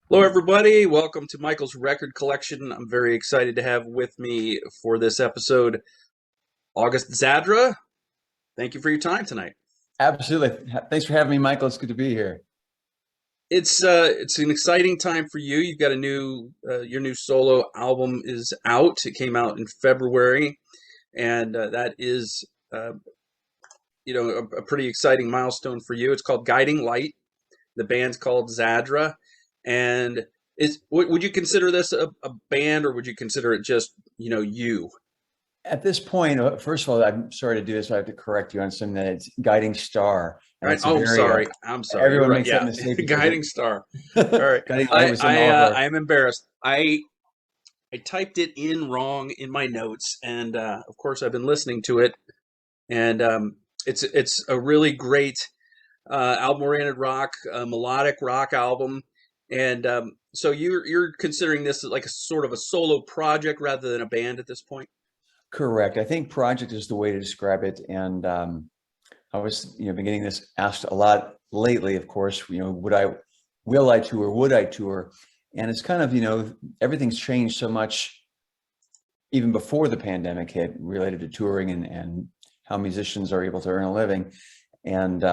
Hello, everybody. Welcome to Michael's Record Collection. I'm very excited to have with me for this episode August Zadra. Thank you for your time tonight. Absolutely. Thanks for having me, Michael. It's good to be here. It's an exciting time for you. You've got your new solo album is out. It came out in February, and that is uh, a pretty exciting milestone for you. It's called Guiding Light. The band's called Zadra, and would you consider this a band, or would you consider it just you? At this point, first of all, I'm sorry to do this. I have to correct you on something that it's Guiding Star, and Right. it's a Oh, very sorry. I'm sorry. You're everyone right. makes that Yeah, mistake because guiding star. All right. Guiding Light I was in I all of I our. am embarrassed. I typed it in wrong in my notes, and of course I've been listening to it, and it's a really great album-oriented rock, melodic rock album, and so you're considering this like a sort of a solo project rather than a band at this point. Correct. I think project is the way to describe it, and I was, been getting this asked a lot lately. Of course, will I tour? Would I tour? And it's kind of, everything's changed so much even before the pandemic hit related to touring and how musicians are able to earn a living. And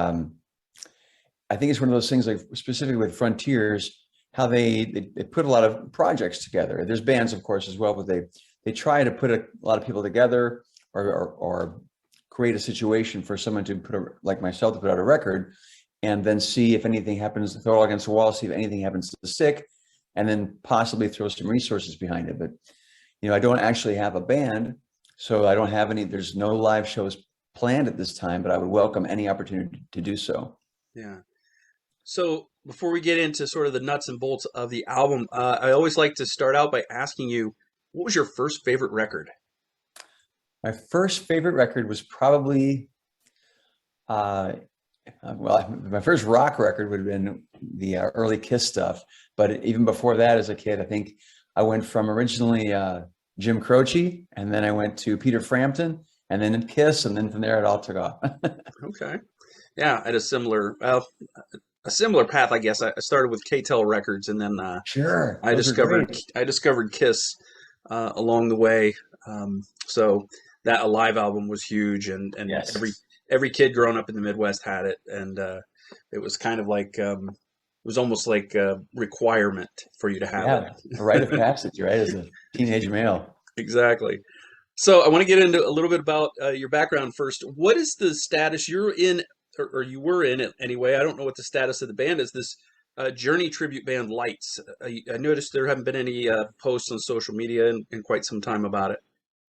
I think it's one of those things, like specifically with Frontiers, how they put a lot of projects together. There's bands, of course, as well, but they try to put a lot of people together, or create a situation for someone to like myself, to put out a record, and then see if anything happens, throw it all against the wall, see if anything happens to stick, and then possibly throw some resources behind it. But I don't actually have a band, so I don't have any. There's no live shows planned at this time, but I would welcome any opportunity to do so. Yeah. So before we get into sort of the nuts and bolts of the album, I always like to start out by asking you, what was your first favorite record? My first favorite record was probably, uh, my first rock record would have been the early Kiss stuff. But even before that, as a kid, I think I went from originally Jim Croce, and then I went to Peter Frampton, and then Kiss, and then from there it all took off. Okay. Yeah, I had a similar path, I guess. I started with K-Tel Records, and then Sure, those are great. I discovered Kiss along the way. So that Alive album was huge, and Yes. every kid growing up in the Midwest had it, and it was kind of like it was almost like a requirement for you to have Yeah, a rite of passage, right? As a teenage male. exactly. So I want to get into a little bit about your background first. What is the status you're in, or you were in it anyway? I don't know what the status of the band is. This Journey tribute band, Lights. I noticed there haven't been any posts on social media in quite some time about it.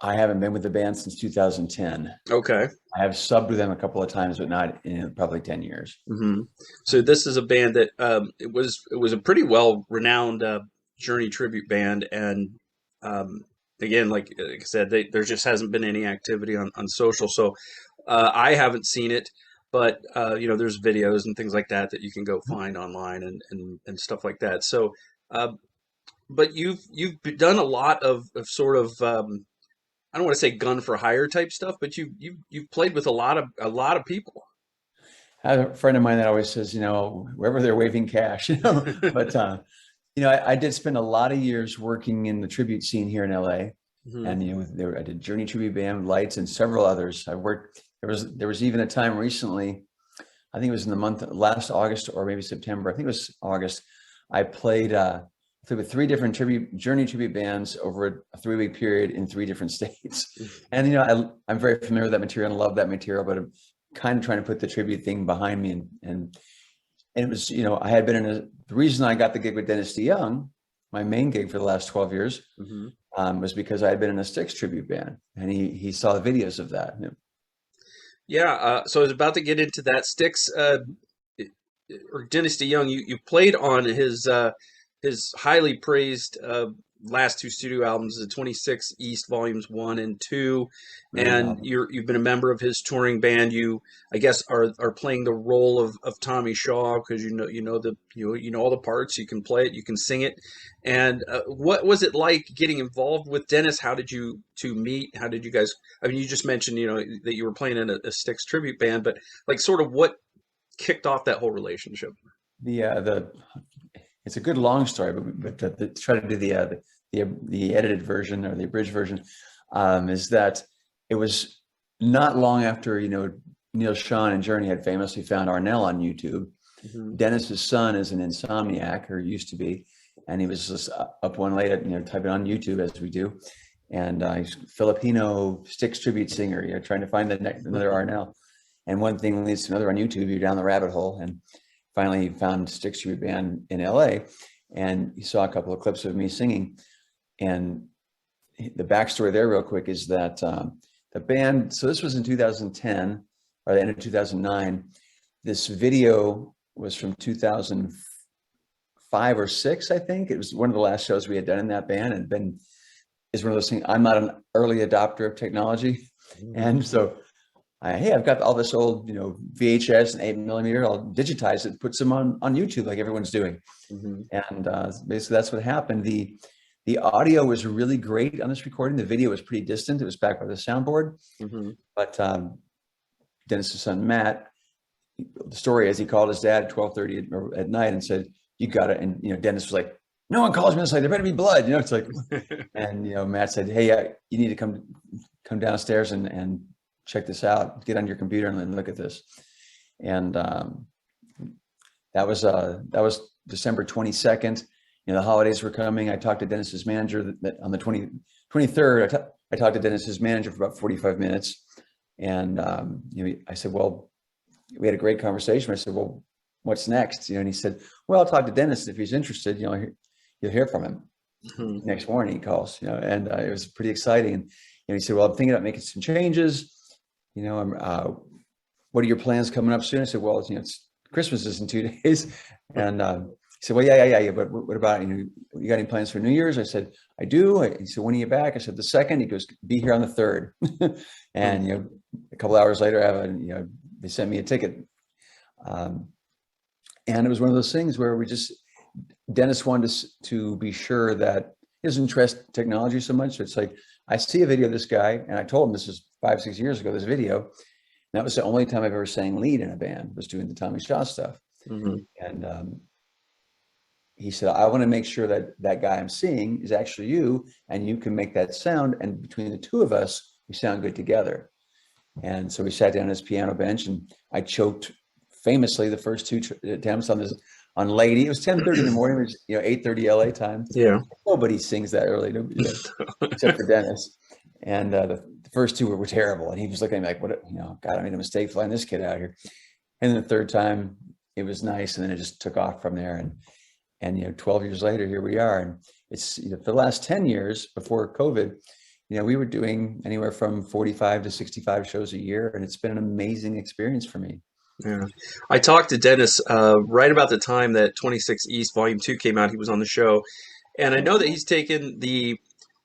I haven't been with the band since 2010. Okay. I have subbed with them a couple of times, but not in probably 10 years. hmm So this is a band that it was a pretty well renowned Journey tribute band, and again, like I said, there just hasn't been any activity on social. So I haven't seen it, but there's videos and things like that that you can go find online and stuff like that. So, uh, but you've done a lot of sort of I don't want to say gun for hire type stuff, but you've played with a lot of people. I have a friend of mine that always says, wherever they're waving cash, but I did spend a lot of years working in the tribute scene here in LA. hmm And I did Journey Tribute Band, Lights, and several others. I worked. There was even a time recently, I think it was in the month last August or maybe September. I think it was August. I played with three different Journey tribute bands over a 3-week period in three different states. And I'm very familiar with that material and love that material, but I'm kind of trying to put the tribute thing behind me. And it was, I had been the reason I got the gig with Dennis DeYoung, my main gig for the last 12 years, hmm was because I had been in a Styx tribute band, and he saw the videos of that. Yeah, so I was about to get into that. Styx or Dennis DeYoung, you played on his highly praised last two studio albums, the 26 East Volumes 1 and 2, Great and album. you've been a member of his touring band. You, I guess, are playing the role of Tommy Shaw because you know all the parts. You can play it, you can sing it. And what was it like getting involved with Dennis? How did you two meet? How did you guys? I mean, you just mentioned that you were playing in a Styx tribute band, but like sort of what kicked off that whole relationship? The it's a good long story, but to try to do the edited version or the abridged version, is that it was not long after, Neil Schon and Journey had famously found Arnell on YouTube. Mm-hmm. Dennis's son is an insomniac, or used to be, and he was just up one late at, typing on YouTube as we do. And he's a Filipino Styx tribute singer, trying to find another Arnell. And one thing leads to another on YouTube. You're down the rabbit hole, and finally he found Styx tribute band in LA, and he saw a couple of clips of me singing. And the backstory there, real quick, is that the band. So this was in 2010, or the end of 2009. This video was from 2005 or 6, I think. It was one of the last shows we had done in that band, and is one of those things. I'm not an early adopter of technology, and so I've got all this old, VHS and 8mm. I'll digitize it, put some on YouTube like everyone's doing. Mm-hmm. And basically that's what happened. The audio was really great on this recording. The video was pretty distant. It was back by the soundboard. Mm-hmm. But Dennis's son Matt, the story is, he called his dad at 12:30 at night and said, "You got it." And Dennis was like, "No one calls me." It's like, "There better be blood." It's like, and Matt said, "Hey, you need to come downstairs and check this out. Get on your computer and look at this." And that was December 22nd. The holidays were coming. I talked to Dennis's manager that on the 23rd. I talked to Dennis's manager for about 45 minutes, and I said, "Well," we had a great conversation. I said, "Well, what's next?" And he said, "Well, I'll talk to Dennis if he's interested. You'll hear from him." Mm-hmm. Next morning he calls, and it was pretty exciting. And he said, "Well, I'm thinking about making some changes. What are your plans coming up soon?" I said, "Well, it's Christmas is in 2 days." And he said, "Well, yeah. But what about, you got any plans for New Year's?" I said, "I do." He said, "When are you back?" I said, "The 2nd." He goes, "Be here on the 3rd." And, a couple hours later, they sent me a ticket. And it was one of those things where Dennis wanted to be sure that he doesn't trust technology so much. So it's like, I see a video of this guy, and I told him, this is 5-6 years ago, this video. And that was the only time I've ever sang lead in a band, was doing the Tommy Shaw stuff. Mm-hmm. And he said, "I want to make sure that guy I'm seeing is actually you, and you can make that sound. And between the two of us, we sound good together." And so we sat down on his piano bench, and I choked famously the first 2 attempts on Lady. It was 10:30 in the morning. It was 8:30 LA time. Yeah. Nobody sings that early, except for Dennis. And the first 2 were terrible. And he was looking at me like, "What? God, I made a mistake flying this kid out here." And then the 3rd time, it was nice, and then it just took off from there. And 12 years later, here we are. And it's for the last 10 years before COVID, we were doing anywhere from 45 to 65 shows a year, and it's been an amazing experience for me. Yeah. I talked to Dennis right about the time that 26 East Volume 2 came out. He was on the show, and I know that he's taken the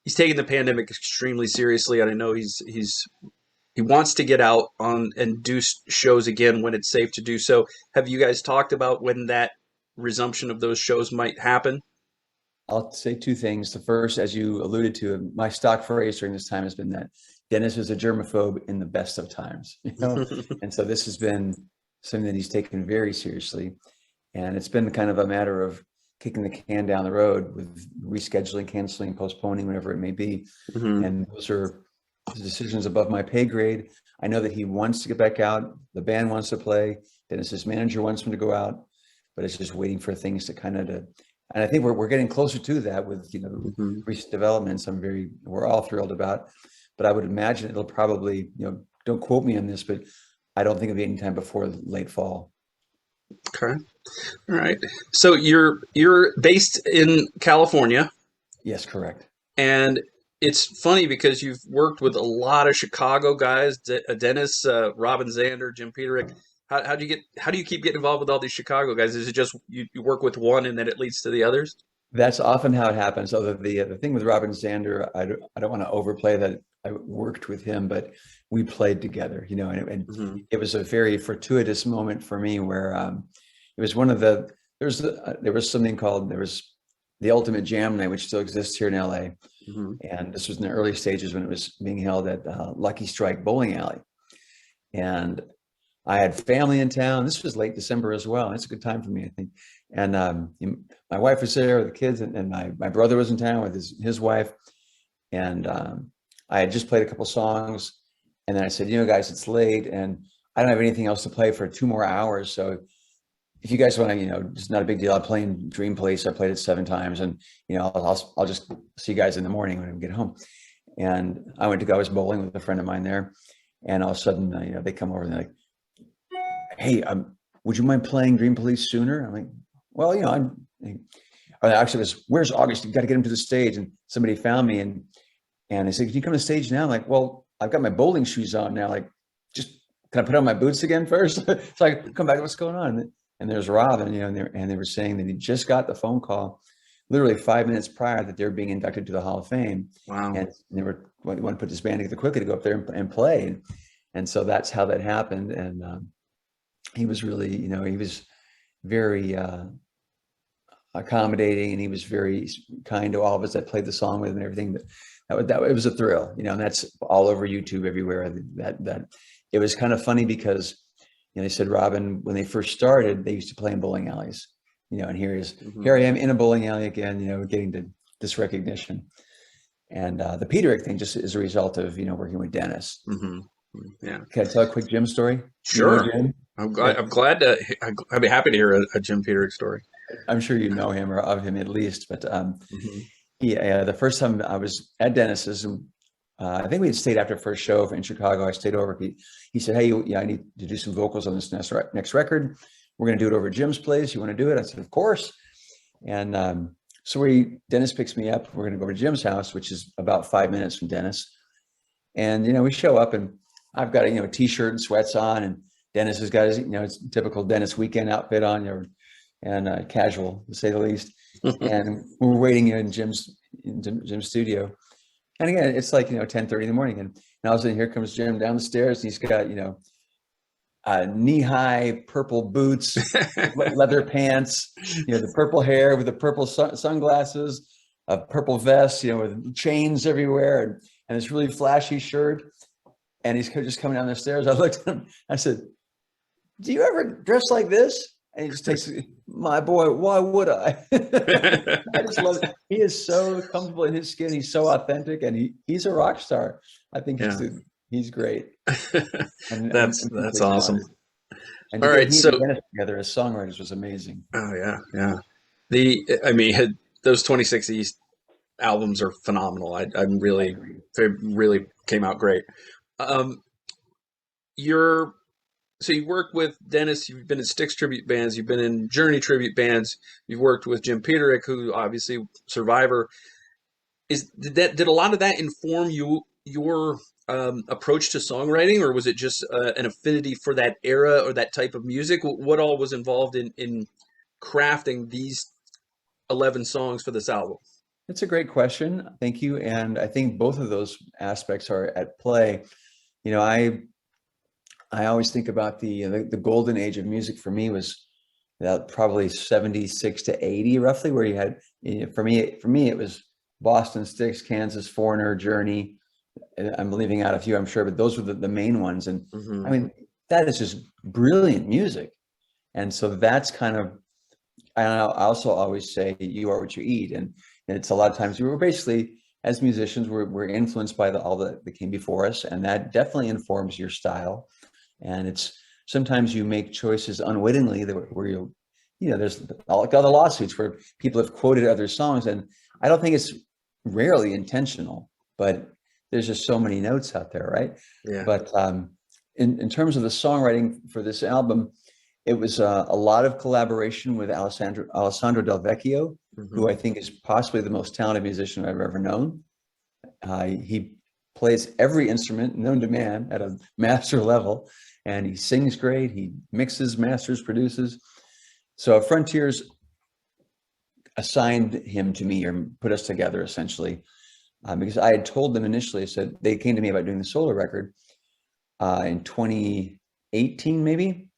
pandemic extremely seriously, and I know he wants to get out on and do shows again when it's safe to do so. Have you guys talked about when that resumption of those shows might happen? I'll say 2 things. The first, as you alluded to, my stock phrase during this time has been that Dennis is a germaphobe in the best of times. And so this has been something that he's taken very seriously. And it's been kind of a matter of kicking the can down the road with rescheduling, canceling, postponing, whatever it may be. Mm-hmm. And those are decisions above my pay grade. I know that he wants to get back out. The band wants to play. Dennis's manager wants him to go out, but it's just waiting for things to and I think we're getting closer to that with, Mm-hmm. recent developments. We're all thrilled about, but I would imagine it'll probably, don't quote me on this, but I don't think it'll be any time before late fall. Okay. All right. So you're based in California. Yes, correct. And it's funny because you've worked with a lot of Chicago guys, Dennis, Robin Zander, Jim Peterick. How do you keep getting involved with all these Chicago guys? Is it just you work with one and then it leads to the others? That's often how it happens. Although the thing with Robin Zander, I don't want to overplay that I worked with him, but we played together, and Mm-hmm. it was a very fortuitous moment for me where it was one of there was something called, the Ultimate Jam Night, which still exists here in LA. Mm-hmm. And this was in the early stages when it was being held at Lucky Strike Bowling Alley. And I had family in town. This was late December as well. It's a good time for me, I think. And my wife was there with the kids, and my brother was in town with his wife. And I had just played a couple songs, and then I said, guys, it's late, and I don't have anything else to play for 2 more hours. So if you guys want to, it's not a big deal. I'm playing Dream Place. I played it 7 times, and I'll just see you guys in the morning when we get home. And I was bowling with a friend of mine there, and all of a sudden, they come over and they're like, "Hey, would you mind playing Dream Police sooner?" I'm like, "Well, or actually, it was, where's August? You got to get him to the stage." And somebody found me, and they said, "Can you come to the stage now?" I'm like, "Well, I've got my bowling shoes on now. Like, just can I put on my boots again first?" So I come back. What's going on? And there's Robin, and they were saying that he just got the phone call, literally 5 minutes prior, that they're being inducted to the Hall of Fame. Wow. And they want to put this band together quickly to go up there and play. And so that's how that happened. And he was really, he was very accommodating, and he was very kind to all of us that played the song with him and everything. But that it was a thrill, and that's all over YouTube everywhere. That it was kind of funny because, they said, Robin, when they first started, they used to play in bowling alleys, and here I am in a bowling alley again, getting this recognition. And the Peterick thing just is a result of, working with Dennis. Mm-hmm. Yeah. Can I tell a quick Jim story? Sure. Jim? I'm glad to. I'd be happy to hear a Jim Peterick story. I'm sure you know him, or of him at least. But the first time I was at Dennis's, I think we had stayed after first show in Chicago. I stayed over. He said, "Hey, I need to do some vocals on this next record. We're going to do it over at Jim's place. You want to do it?" I said, "Of course." And so Dennis picks me up. We're going to go to Jim's house, which is about 5 minutes from Dennis. And we show up, and I've got a t-shirt and sweats on, and Dennis has got his his typical Dennis weekend outfit on, and casual to say the least. And we're waiting in Jim's studio. And again, it's like 10:30 in the morning, and all of a sudden here comes Jim down the stairs, and he's got knee-high purple boots, leather pants, the purple hair with the purple sunglasses, a purple vest, with chains everywhere, and this really flashy shirt. And he's just coming down the stairs. I looked at him. I said, "Do you ever dress like this?" And he just takes, "My boy, why would I?" I just love it. He is so comfortable in his skin. He's so authentic, and he's a rock star. I think he's great. And that's awesome. And all right, so together as songwriters was amazing. Oh yeah. Those 26 East albums are phenomenal. I'm really, they really came out great. So you work with Dennis, you've been in Styx tribute bands, you've been in Journey tribute bands, you've worked with Jim Peterick, who obviously Survivor. Did a lot of that inform your approach to songwriting, or was it just an affinity for that era or that type of music? What all was involved in crafting these 11 songs for this album? That's a great question. Thank you. And I think both of those aspects are at play. I always think about the golden age of music for me was probably 76 to 80 roughly, where you had, for me it was Boston, Styx, Kansas, Foreigner, Journey. I'm leaving out a few, I'm sure, but those were the main ones. And I mean, that is just brilliant music. And so that's kind of, I also always say, you are what you eat. And it's a lot of times we're basically, as musicians, we're influenced by all that came before us. And that definitely informs your style. And it's sometimes you make choices unwittingly where there's like other lawsuits where people have quoted other songs. And I don't think it's rarely intentional, but there's just so many notes out there, right? Yeah. But in terms of the songwriting for this album, it was a lot of collaboration with Alessandro Del Vecchio, who I think is possibly the most talented musician I've ever known. He plays every instrument known to man at a master level, and he sings great. He mixes, masters, produces. So Frontiers assigned him to me, or put us together essentially, because I had told them initially. I said, they came to me about doing the solo record in 2018 maybe,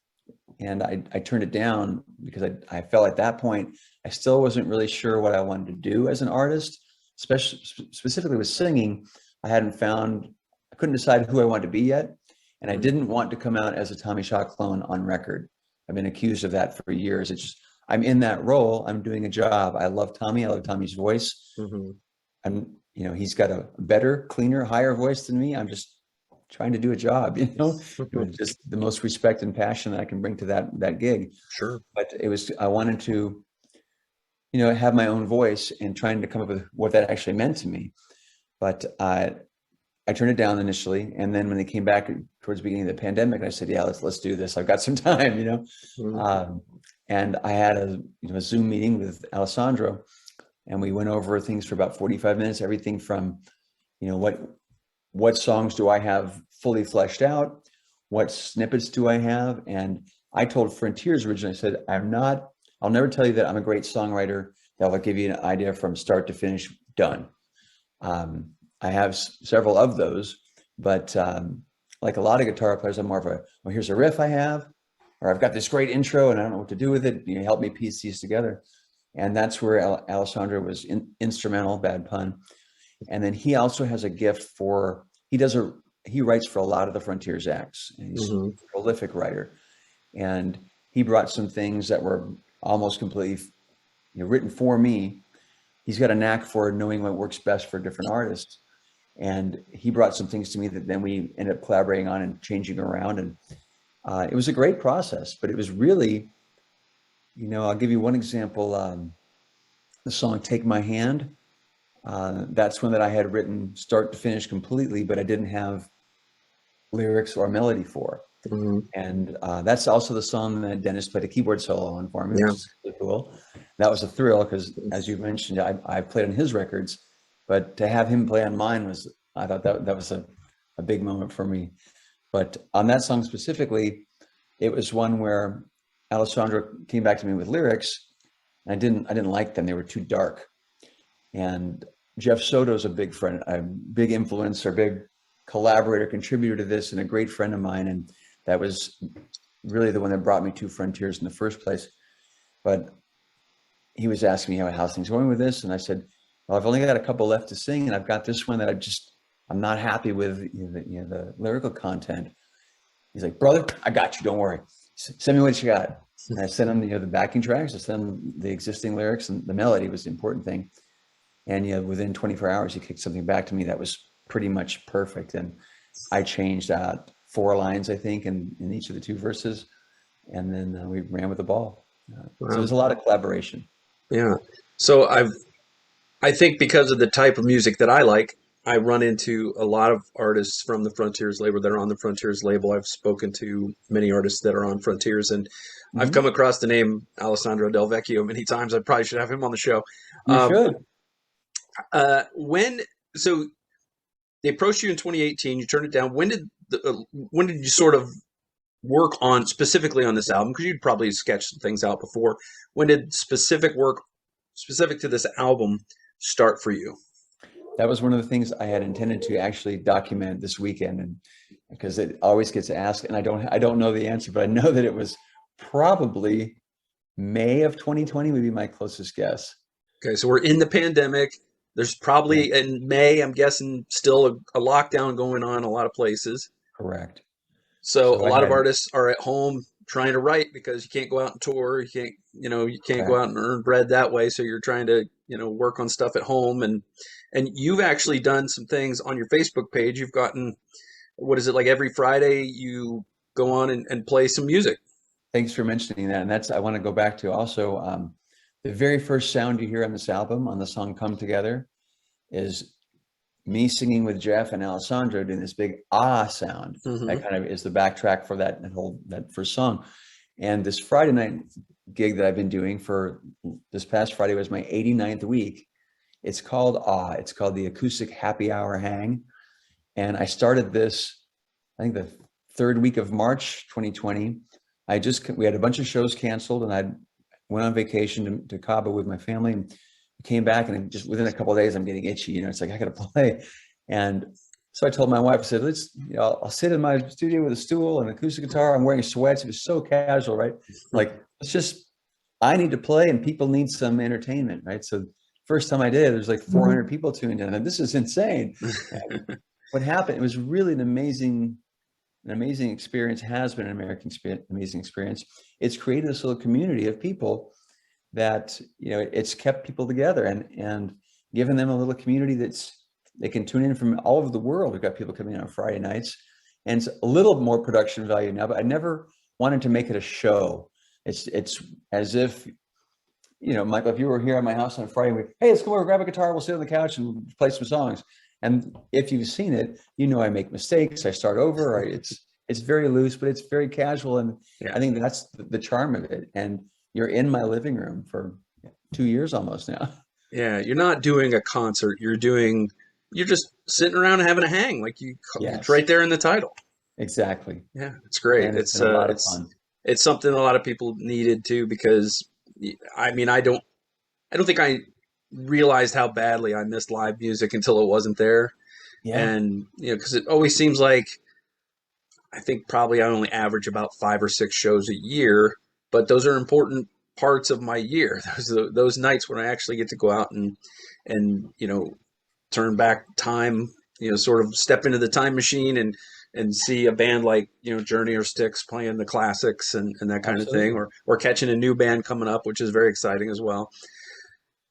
and I turned it down because I felt at that point I still wasn't really sure what I wanted to do as an artist, specifically with singing. I couldn't decide who I wanted to be yet. And I didn't want to come out as a Tommy Shaw clone on record. I've been accused of that for years. It's just, I'm in that role. I'm doing a job. I love Tommy. I love Tommy's voice. I'm, you know, he's got a better, cleaner, higher voice than me. I'm just trying to do a job, you know, it was just the most respect and passion that I can bring to that gig. Sure. But it was, I wanted to, you know, have my own voice and trying to come up with what that actually meant to me. But I turned it down initially, and then when they came back towards the beginning of the pandemic, I said, "Yeah, let's do this. I've got some time," you know. And I had a Zoom meeting with Alessandro, and we went over things for about 45 minutes. Everything from, you know, what songs do I have fully fleshed out? What snippets do I have? And I told Frontiers originally, I said, I'll never tell you that I'm a great songwriter that will give you an idea from start to finish, done. I have several of those, but like a lot of guitar players, I'm more of a, well, here's a riff I have, or I've got this great intro and I don't know what to do with it. You help me piece these together. And that's where Alessandro was instrumental, bad pun. And then he also has a gift for, he writes for a lot of the Frontiers acts, and he's a prolific writer. And he brought some things that were almost completely, you know, written for me. He's got a knack for knowing what works best for different artists. And he brought some things to me that then we ended up collaborating on and changing around. And it was a great process, but it was really, you know, I'll give you one example. The song Take My Hand, that's one that I had written start to finish completely, but I didn't have lyrics or melody for. And that's also the song that Dennis played a keyboard solo on for me, which is really cool. That was a thrill because, as you mentioned, I played on his records, but to have him play on mine was, I thought that was a big moment for me. But on that song specifically, it was one where Alessandro came back to me with lyrics. And I didn't like them; they were too dark. And Jeff Soto's a big friend, a big influencer, big collaborator, contributor to this, and a great friend of mine. And that was really the one that brought me to Frontiers in the first place. But he was asking me how's things going with this, and I said, well, I've only got a couple left to sing, and I've got this one that I'm not happy with, the lyrical content. He's like, brother, I got you, don't worry. Send me what you got. And I sent him, the backing tracks, I sent him the existing lyrics, and the melody was the important thing. And within 24 hours, he kicked something back to me that was pretty much perfect. And I changed out 4 lines, I think, in each of the 2 verses. And then we ran with the ball. So there's a lot of collaboration. Yeah. So I think because of the type of music that I like, I run into a lot of artists from the Frontiers label that are on the Frontiers label. I've spoken to many artists that are on Frontiers, and I've come across the name Alessandro Del Vecchio many times. I probably should have him on the show. You should. So they approached you in 2018, you turned it down. When did you sort of work on specifically on this album? Because you'd probably sketched some things out before. When did specific work specific to this album start for you? That was one of the things I had intended to actually document this weekend, and because it always gets asked, and I don't know the answer, but I know that it was probably May of 2020 would be my closest guess. Okay, so we're in the pandemic. There's probably in May, I'm guessing, still a lockdown going on in a lot of places. Correct. So a lot of artists are at home trying to write because you can't go out and tour. You can't go out and earn bread that way. So you're trying to, work on stuff at home. And you've actually done some things on your Facebook page. You've gotten, what is it, like every Friday you go on and play some music. Thanks for mentioning that. And I want to go back to also the very first sound you hear on this album, on the song Come Together, is me singing with Jeff and Alessandro doing this big sound. That kind of is the backtrack for that first song. And this Friday night gig that I've been doing for this past Friday was my 89th week. It's called It's called the Acoustic Happy Hour Hang. And I started this, I think the 3rd week of March 2020. We had a bunch of shows canceled, and I went on vacation to Cabo with my family, and came back, and just within a couple of days, I'm getting itchy. It's like, I got to play. And so I told my wife, I said, I'll sit in my studio with a stool and an acoustic guitar. I'm wearing sweats. It was so casual, right? Like, I need to play, and people need some entertainment, right? So first time I did, there's like 400 people tuned in, and this is insane. What happened? It was really an amazing an amazing experience, has been an amazing experience. It's created this little community of people that, it's kept people together and given them a little community they can tune in from all over the world. We've got people coming in on Friday nights, and it's a little more production value now, but I never wanted to make it a show. It's as if, Michael, if you were here at my house on Friday, hey, let's come over, grab a guitar, we'll sit on the couch and play some songs. And if you've seen it, I make mistakes, I start over. It's very loose, but it's very casual, and I think that's the charm of it. And you're in my living room for 2 years almost now. Yeah, you're not doing a concert. You're just sitting around and having a hang, like it's right there in the title. Exactly. Yeah, it's great. And it's been a lot of fun. It's something a lot of people needed to, because I mean, I don't think I realized how badly I missed live music until it wasn't there. Yeah. And because it always seems like, I think probably I only average about 5 or 6 shows a year, but those are important parts of my year. Those nights when I actually get to go out and turn back time, sort of step into the time machine and see a band like Journey or Styx playing the classics and that kind Absolutely. Of thing, or catching a new band coming up, which is very exciting as well.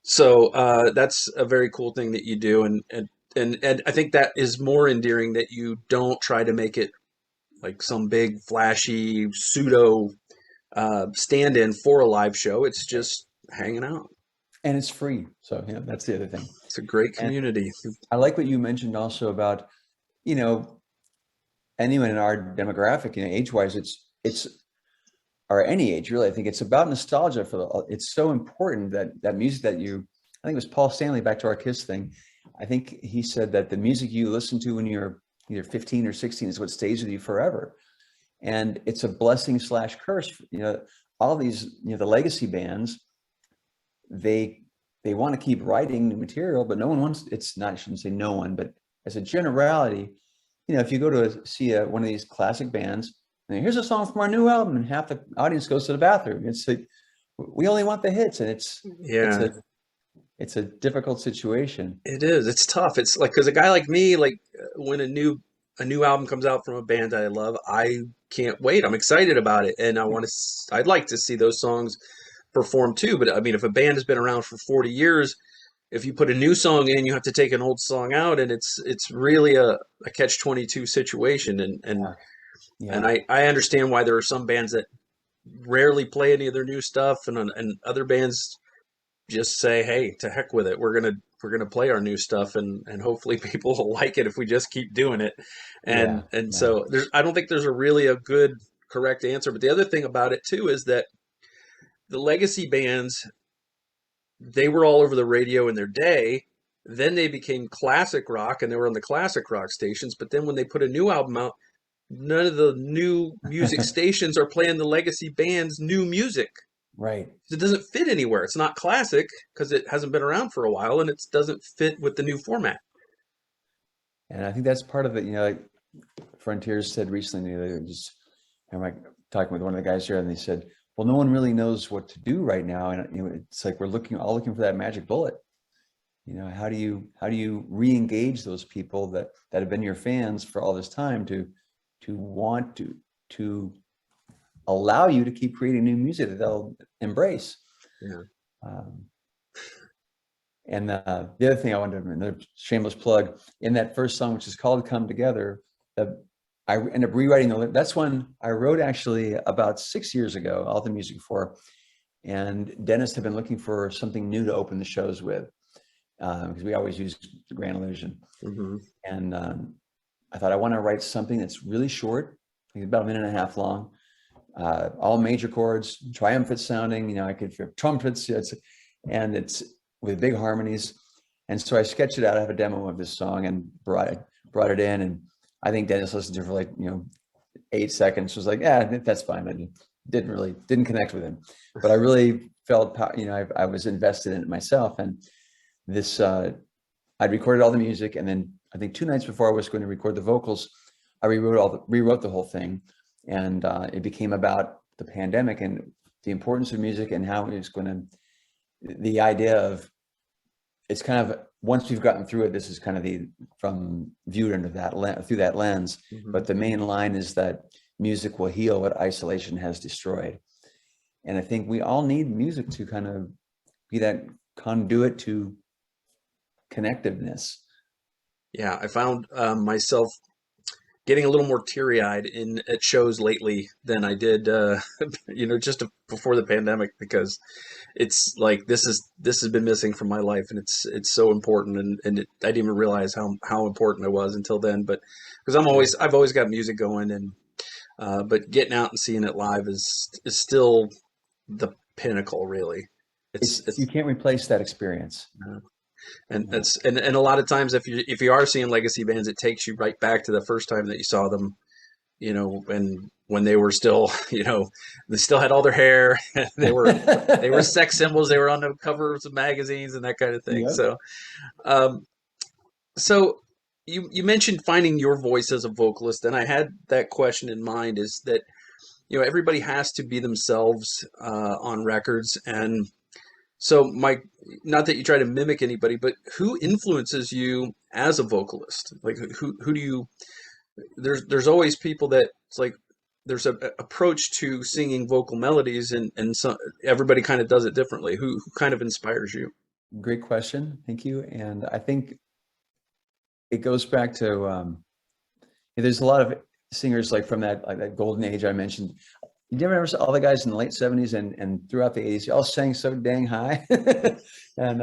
So that's a very cool thing that you do, and I think that is more endearing, that you don't try to make it like some big flashy pseudo stand-in for a live show. It's just hanging out, and it's free. So that's the other thing. It's a great community. And I like what you mentioned also about anyone in our demographic, age-wise, it's or any age really. I think it's about nostalgia it's so important that music that I think it was Paul Stanley, back to our Kiss thing. I think he said that the music you listen to when you're either 15 or 16 is what stays with you forever. And it's a blessing / curse. All these, the legacy bands, they want to keep writing new material, but no one wants, I shouldn't say no one, but as a generality, if you go to see one of these classic bands, and here's a song from our new album, and half the audience goes to the bathroom. It's like, we only want the hits, and it's a difficult situation. It is. It's tough. It's like, because a guy like me, like when a new album comes out from a band I love, I can't wait. I'm excited about it, and I'd like to see those songs perform too. But I mean, if a band has been around for 40 years, if you put a new song in, you have to take an old song out, and it's really a catch-22 situation. And I understand why there are some bands that rarely play any of their new stuff, and other bands just say, hey, to heck with it. We're gonna play our new stuff, and hopefully people will like it if we just keep doing it. So I don't think there's a good correct answer. But the other thing about it too is that the legacy bands, they were all over the radio in their day. Then they became classic rock, and they were on the classic rock stations. But then when they put a new album out, none of the new music stations are playing the legacy band's new music. Right. It doesn't fit anywhere. It's not classic because it hasn't been around for a while, and it doesn't fit with the new format. And I think that's part of it. Like Frontiers said recently, I'm like talking with one of the guys here, and they said, well, no one really knows what to do right now. And it's like, we're all looking for that magic bullet. How do you re-engage those people that have been your fans for all this time to want to allow you to keep creating new music that they'll embrace. Yeah. And the other thing I wanted to, another shameless plug, in that first song, which is called Come Together, I ended up rewriting that's one I wrote actually about 6 years ago, all the music for, and Dennis had been looking for something new to open the shows with, because we always use the Grand Illusion. Mm-hmm. And I thought, I want to write something that's really short, like about 1.5 minutes long, all major chords, triumphant sounding, I could hear trumpets, and it's with big harmonies. And so I sketched it out. I have a demo of this song and brought it in, and I think Dennis listened to it for like 8 seconds. Was like, yeah, that's fine. I didn't connect with him, but I really felt I was invested in it myself. And this I'd recorded all the music, and then I think 2 nights before I was going to record the vocals, I rewrote the whole thing, and it became about the pandemic and the importance of music and how it was going to, the idea of it's kind of, once we've gotten through it, this is kind of from viewed under through that lens. Mhm. But the main line is that music will heal what isolation has destroyed. And I think we all need music to kind of be that conduit to connectiveness. Yeah, I found myself getting a little more teary-eyed at shows lately than I did, just before the pandemic, because it's like this has been missing from my life, and it's so important, and I didn't even realize how important it was until then. But because I've always got music going, and but getting out and seeing it live is still the pinnacle, really. You can't replace that experience. And that's and a lot of times if you are seeing legacy bands, it takes you right back to the first time that you saw them, and when they were still, they still had all their hair. They were sex symbols. They were on the covers of magazines and that kind of thing. Yep. So, um, so you mentioned finding your voice as a vocalist, and I had that question in mind. Is that everybody has to be themselves on records, and so Mike, not that you try to mimic anybody, but who influences you as a vocalist? Like who do you? There's always people that it's like there's a approach to singing vocal melodies, and so everybody kind of does it differently. Who kind of inspires you? Great question. Thank you. And I think it goes back to there's a lot of singers like from that golden age I mentioned. You remember all the guys in the late 70s and throughout the 80s, you all sang so dang high. And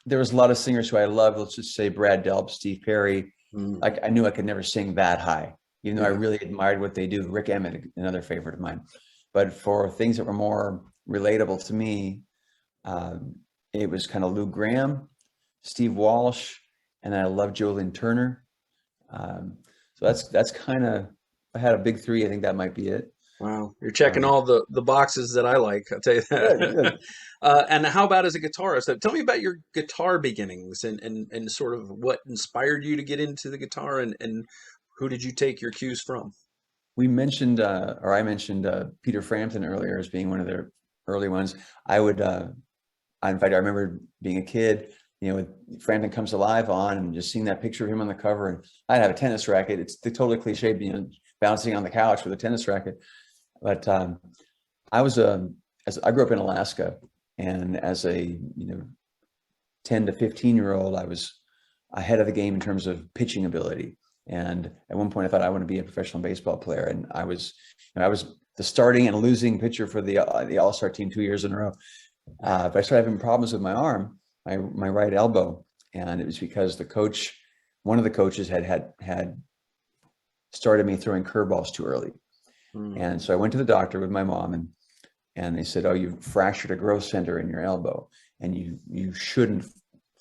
there was a lot of singers who I loved. Let's just say Brad Delp, Steve Perry. Like I knew I could never sing that high, even though I really admired what they do. Rick Emmett, another favorite of mine. But for things that were more relatable to me, it was kind of Lou Gramm, Steve Walsh, and I love Jolene Turner. So that's kind of, I had a big three. I think that might be it. Wow, you're checking all the boxes that I like. I'll tell you that. Good, good. And how about as a guitarist? Tell me about your guitar beginnings and sort of what inspired you to get into the guitar, and who did you take your cues from? We mentioned, or I mentioned Peter Frampton earlier as being one of their early ones. In fact, I remember being a kid, with Frampton Comes Alive on and just seeing that picture of him on the cover. And I'd have a tennis racket. It's the totally cliche being bouncing on the couch with a tennis racket. But I grew up in Alaska, and as a 10 to 15-year-old, I was ahead of the game in terms of pitching ability. And at one point, I thought I want to be a professional baseball player, and I was the starting and losing pitcher for the All-Star team 2 years in a row. But I started having problems with my arm, my right elbow, and it was because one of the coaches had started me throwing curveballs too early. And so I went to the doctor with my mom, and they said, "Oh, you've fractured a growth center in your elbow, and you shouldn't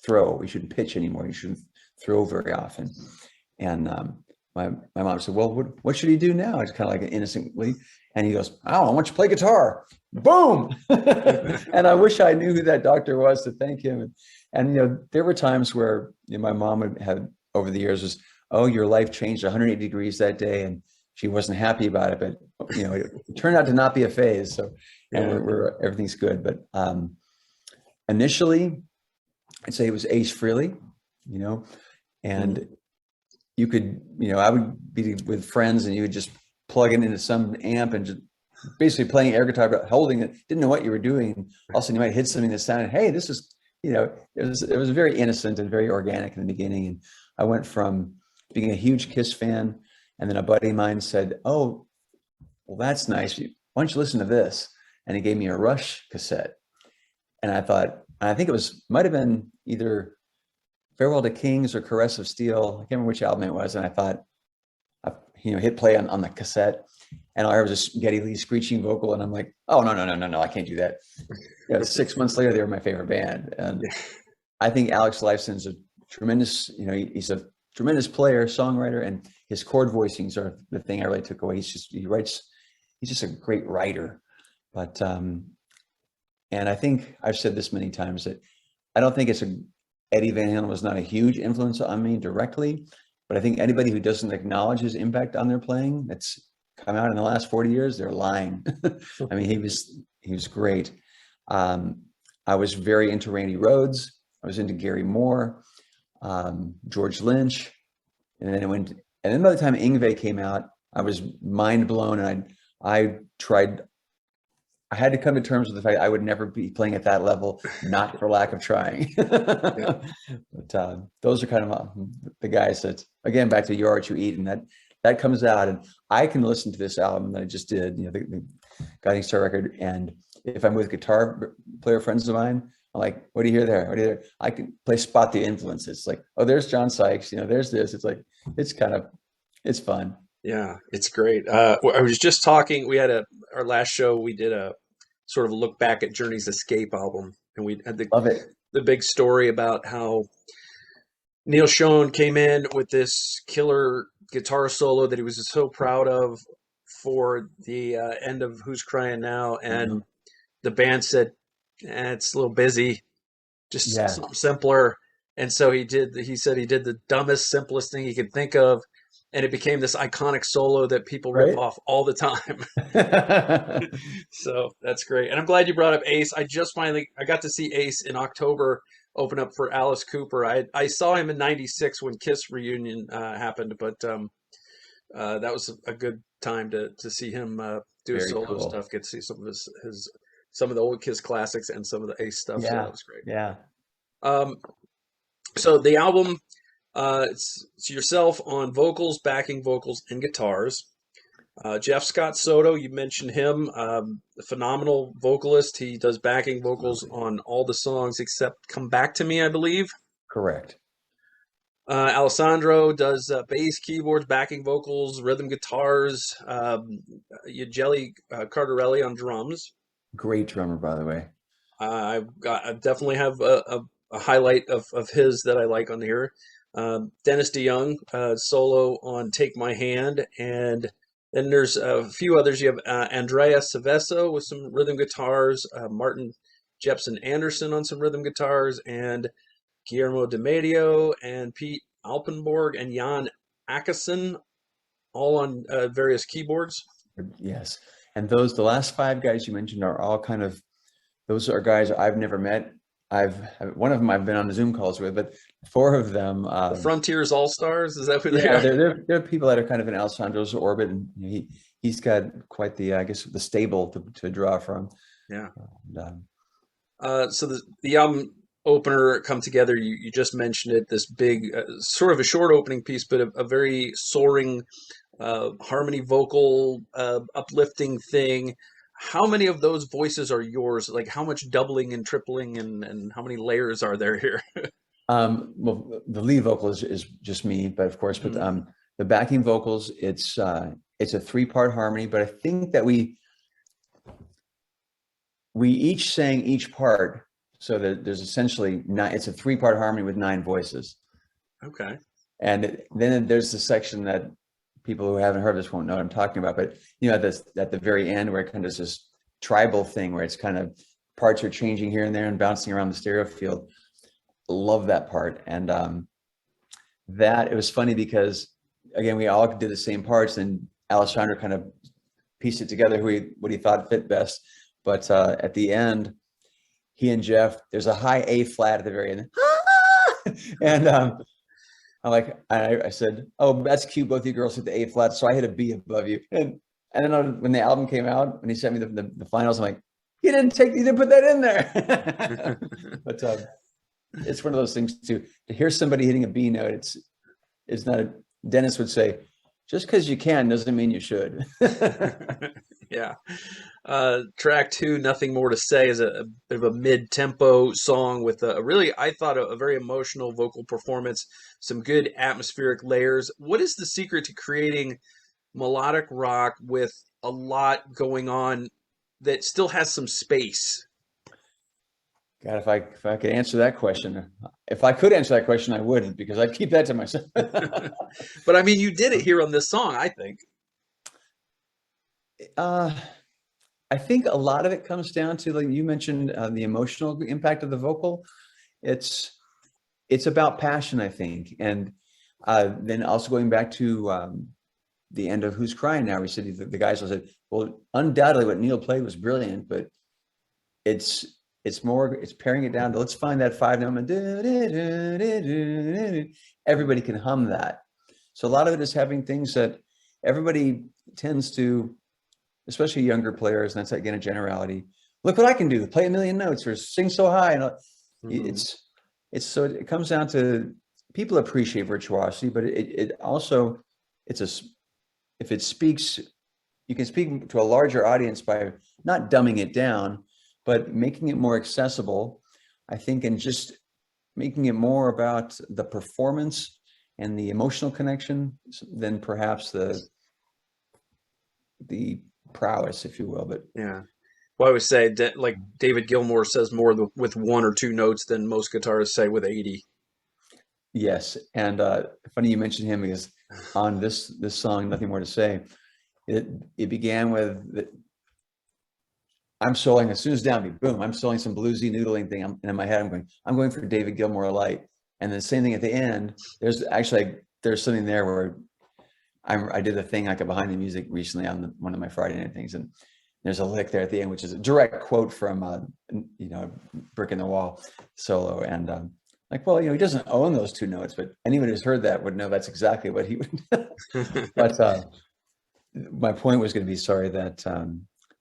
throw. You shouldn't pitch anymore. You shouldn't throw very often." And my mom said, "Well, what should he do now?" It's kind of like innocently, and he goes, "I don't know. Why don't you play guitar?" Boom! And I wish I knew who that doctor was to thank him. And there were times where my mom would have over the years was, "Oh, your life changed 180 degrees that day," and she wasn't happy about it, but it turned out to not be a phase. So, and everything's good. But initially, I'd say it was Ace Frehley, and you could, I would be with friends, and you would just plug it into some amp and just basically playing air guitar, but holding it, didn't know what you were doing. All of a sudden, you might hit something that sounded, hey, this is, it was very innocent and very organic in the beginning. And I went from being a huge Kiss fan. And then a buddy of mine said, "Oh, well, that's nice. Why don't you listen to this?" And he gave me a Rush cassette. And I think it might have been either Farewell to Kings or Caress of Steel. I can't remember which album it was. And I thought, hit play on the cassette. And I was a Geddy Lee screeching vocal. And I'm like, "Oh, no, I can't do that." 6 months later, they were my favorite band. And I think Alex Lifeson's a tremendous, he's a tremendous player, songwriter, and his chord voicings are the thing I really took away. He's just a great writer. But and I think I've said this many times that I don't think Eddie Van Halen was not a huge influence on me directly, but I think anybody who doesn't acknowledge his impact on their playing that's come out in the last 40 years, they're lying. I mean, he was great. I was very into Randy Rhoads. I was into Gary Moore, George Lynch. And then and then by the time Yngwie came out, I was mind blown. And I had to come to terms with the fact I would never be playing at that level, not for lack of trying. Yeah. But those are kind of the guys that, again, back to You Are What You Eat, and that comes out, and I can listen to this album that I just did, the Guiding Star record, and if I'm with guitar player friends of mine, I'm like, what do you hear there? What do you hear? I can play Spot the Influence. It's like, oh, there's John Sykes, there's this. It's like, it's fun. Yeah, it's great. I was just talking. We had our last show. We did a sort of a look back at Journey's Escape album, and we had Love it. the big story about how Neil Schon came in with this killer guitar solo that he was so proud of for the end of Who's Crying Now, and the band said, "It's a little busy, just Yeah. something simpler." And so he said he did the dumbest, simplest thing he could think of, and it became this iconic solo that people rip Right. off all the time. So that's great. And I'm glad you brought up Ace. I got to see Ace in October open up for Alice Cooper. I saw him in '96 when Kiss reunion happened, but that was a good time to see him do Very solo cool. stuff, get to see some of his some of the old Kiss classics and some of the Ace stuff. So Yeah. that was great. Yeah. So the album, it's yourself on vocals, backing vocals, and guitars. Jeff Scott Soto, you mentioned him, a phenomenal vocalist. He does backing vocals on all the songs except "Come Back to Me," I believe. Correct. Alessandro does bass, keyboards, backing vocals, rhythm guitars. Jelly Cardarelli on drums. Great drummer, by the way. I definitely have a highlight of his that I like on here. Dennis DeYoung solo on "Take My Hand," and then there's a few others. You have Andrea Saveso with some rhythm guitars, Martin Jepson Anderson on some rhythm guitars, and Guillermo DeMadio and Pete Alpenborg and Jan Akison all on various keyboards. Yes. And the last five guys you mentioned are all those are guys I've never met. One of them I've been on the Zoom calls with, but four of them. The Frontiers All Stars, is that who they Yeah, are? they're people that are kind of in Alessandro's orbit, and he's got quite the, I guess, the stable to draw from. Yeah. And, So the album opener, Come Together, you just mentioned it, this big, sort of a short opening piece, but a very soaring harmony vocal, uplifting thing. How many of those voices are yours? Like how much doubling and tripling and how many layers are there here? well, the lead vocal is just me, but of course, but the backing vocals, it's a 3-part harmony, but I think that we each sang each part, so that there's essentially it's a 3-part harmony with 9 voices. Okay. And then there's the section that people who haven't heard this won't know what I'm talking about, but at the very end where it kind of does this tribal thing where it's kind of parts are changing here and there and bouncing around the stereo field. Love that part. And that it was funny because again, we all did the same parts, and Alessandro kind of pieced it together what he thought fit best. But at the end, he and Jeff, there's a high A flat at the very end. And I said, oh, that's cute. Both you girls hit the A flat. So I hit a B above you. And then when the album came out, when he sent me the finals, I'm like, you didn't put that in there. But it's one of those things to hear somebody hitting a B note. It's not Dennis would say, just because you can doesn't mean you should. Yeah. Track 2, Nothing More to Say, is a bit of a mid-tempo song with really, I thought, a very emotional vocal performance, some good atmospheric layers. What is the secret to creating melodic rock with a lot going on that still has some space? God, if I could answer that question, if I could answer that question, I wouldn't, because I'd keep that to myself. But I mean, you did it here on this song, I think. I think a lot of it comes down to, like you mentioned, the emotional impact of the vocal. It's about passion, I think. And then also going back to the end of Who's Crying Now, we said the guys said, well, undoubtedly what Neil played was brilliant, but it's it's paring it down to, let's find that 5 note. Everybody can hum that. So a lot of it is having things that everybody tends to, especially younger players, and that's again a generality. Look what I can do, play a million notes or sing so high. And so it comes down to, people appreciate virtuosity, but it also, if it speaks, you can speak to a larger audience by not dumbing it down, but making it more accessible, I think, and just making it more about the performance and the emotional connection than perhaps the prowess, if you will. But Yeah. Well, I always say, like David Gilmour says more with 1 or 2 notes than most guitarists say with 80. yes, and funny you mentioned him, because on this song, Nothing More to Say, it began with I'm soloing as soon as downbeat, boom, I'm soloing some bluesy noodling thing, and in my head I'm going for David Gilmour Light, and the same thing at the end. There's something there where I did a thing like a behind the music recently on one of my Friday night things, and there's a lick there at the end, which is a direct quote from Brick in the Wall solo, and like, well, he doesn't own those 2 notes, but anyone who's heard that would know that's exactly what he would. But my point was going to be, sorry, that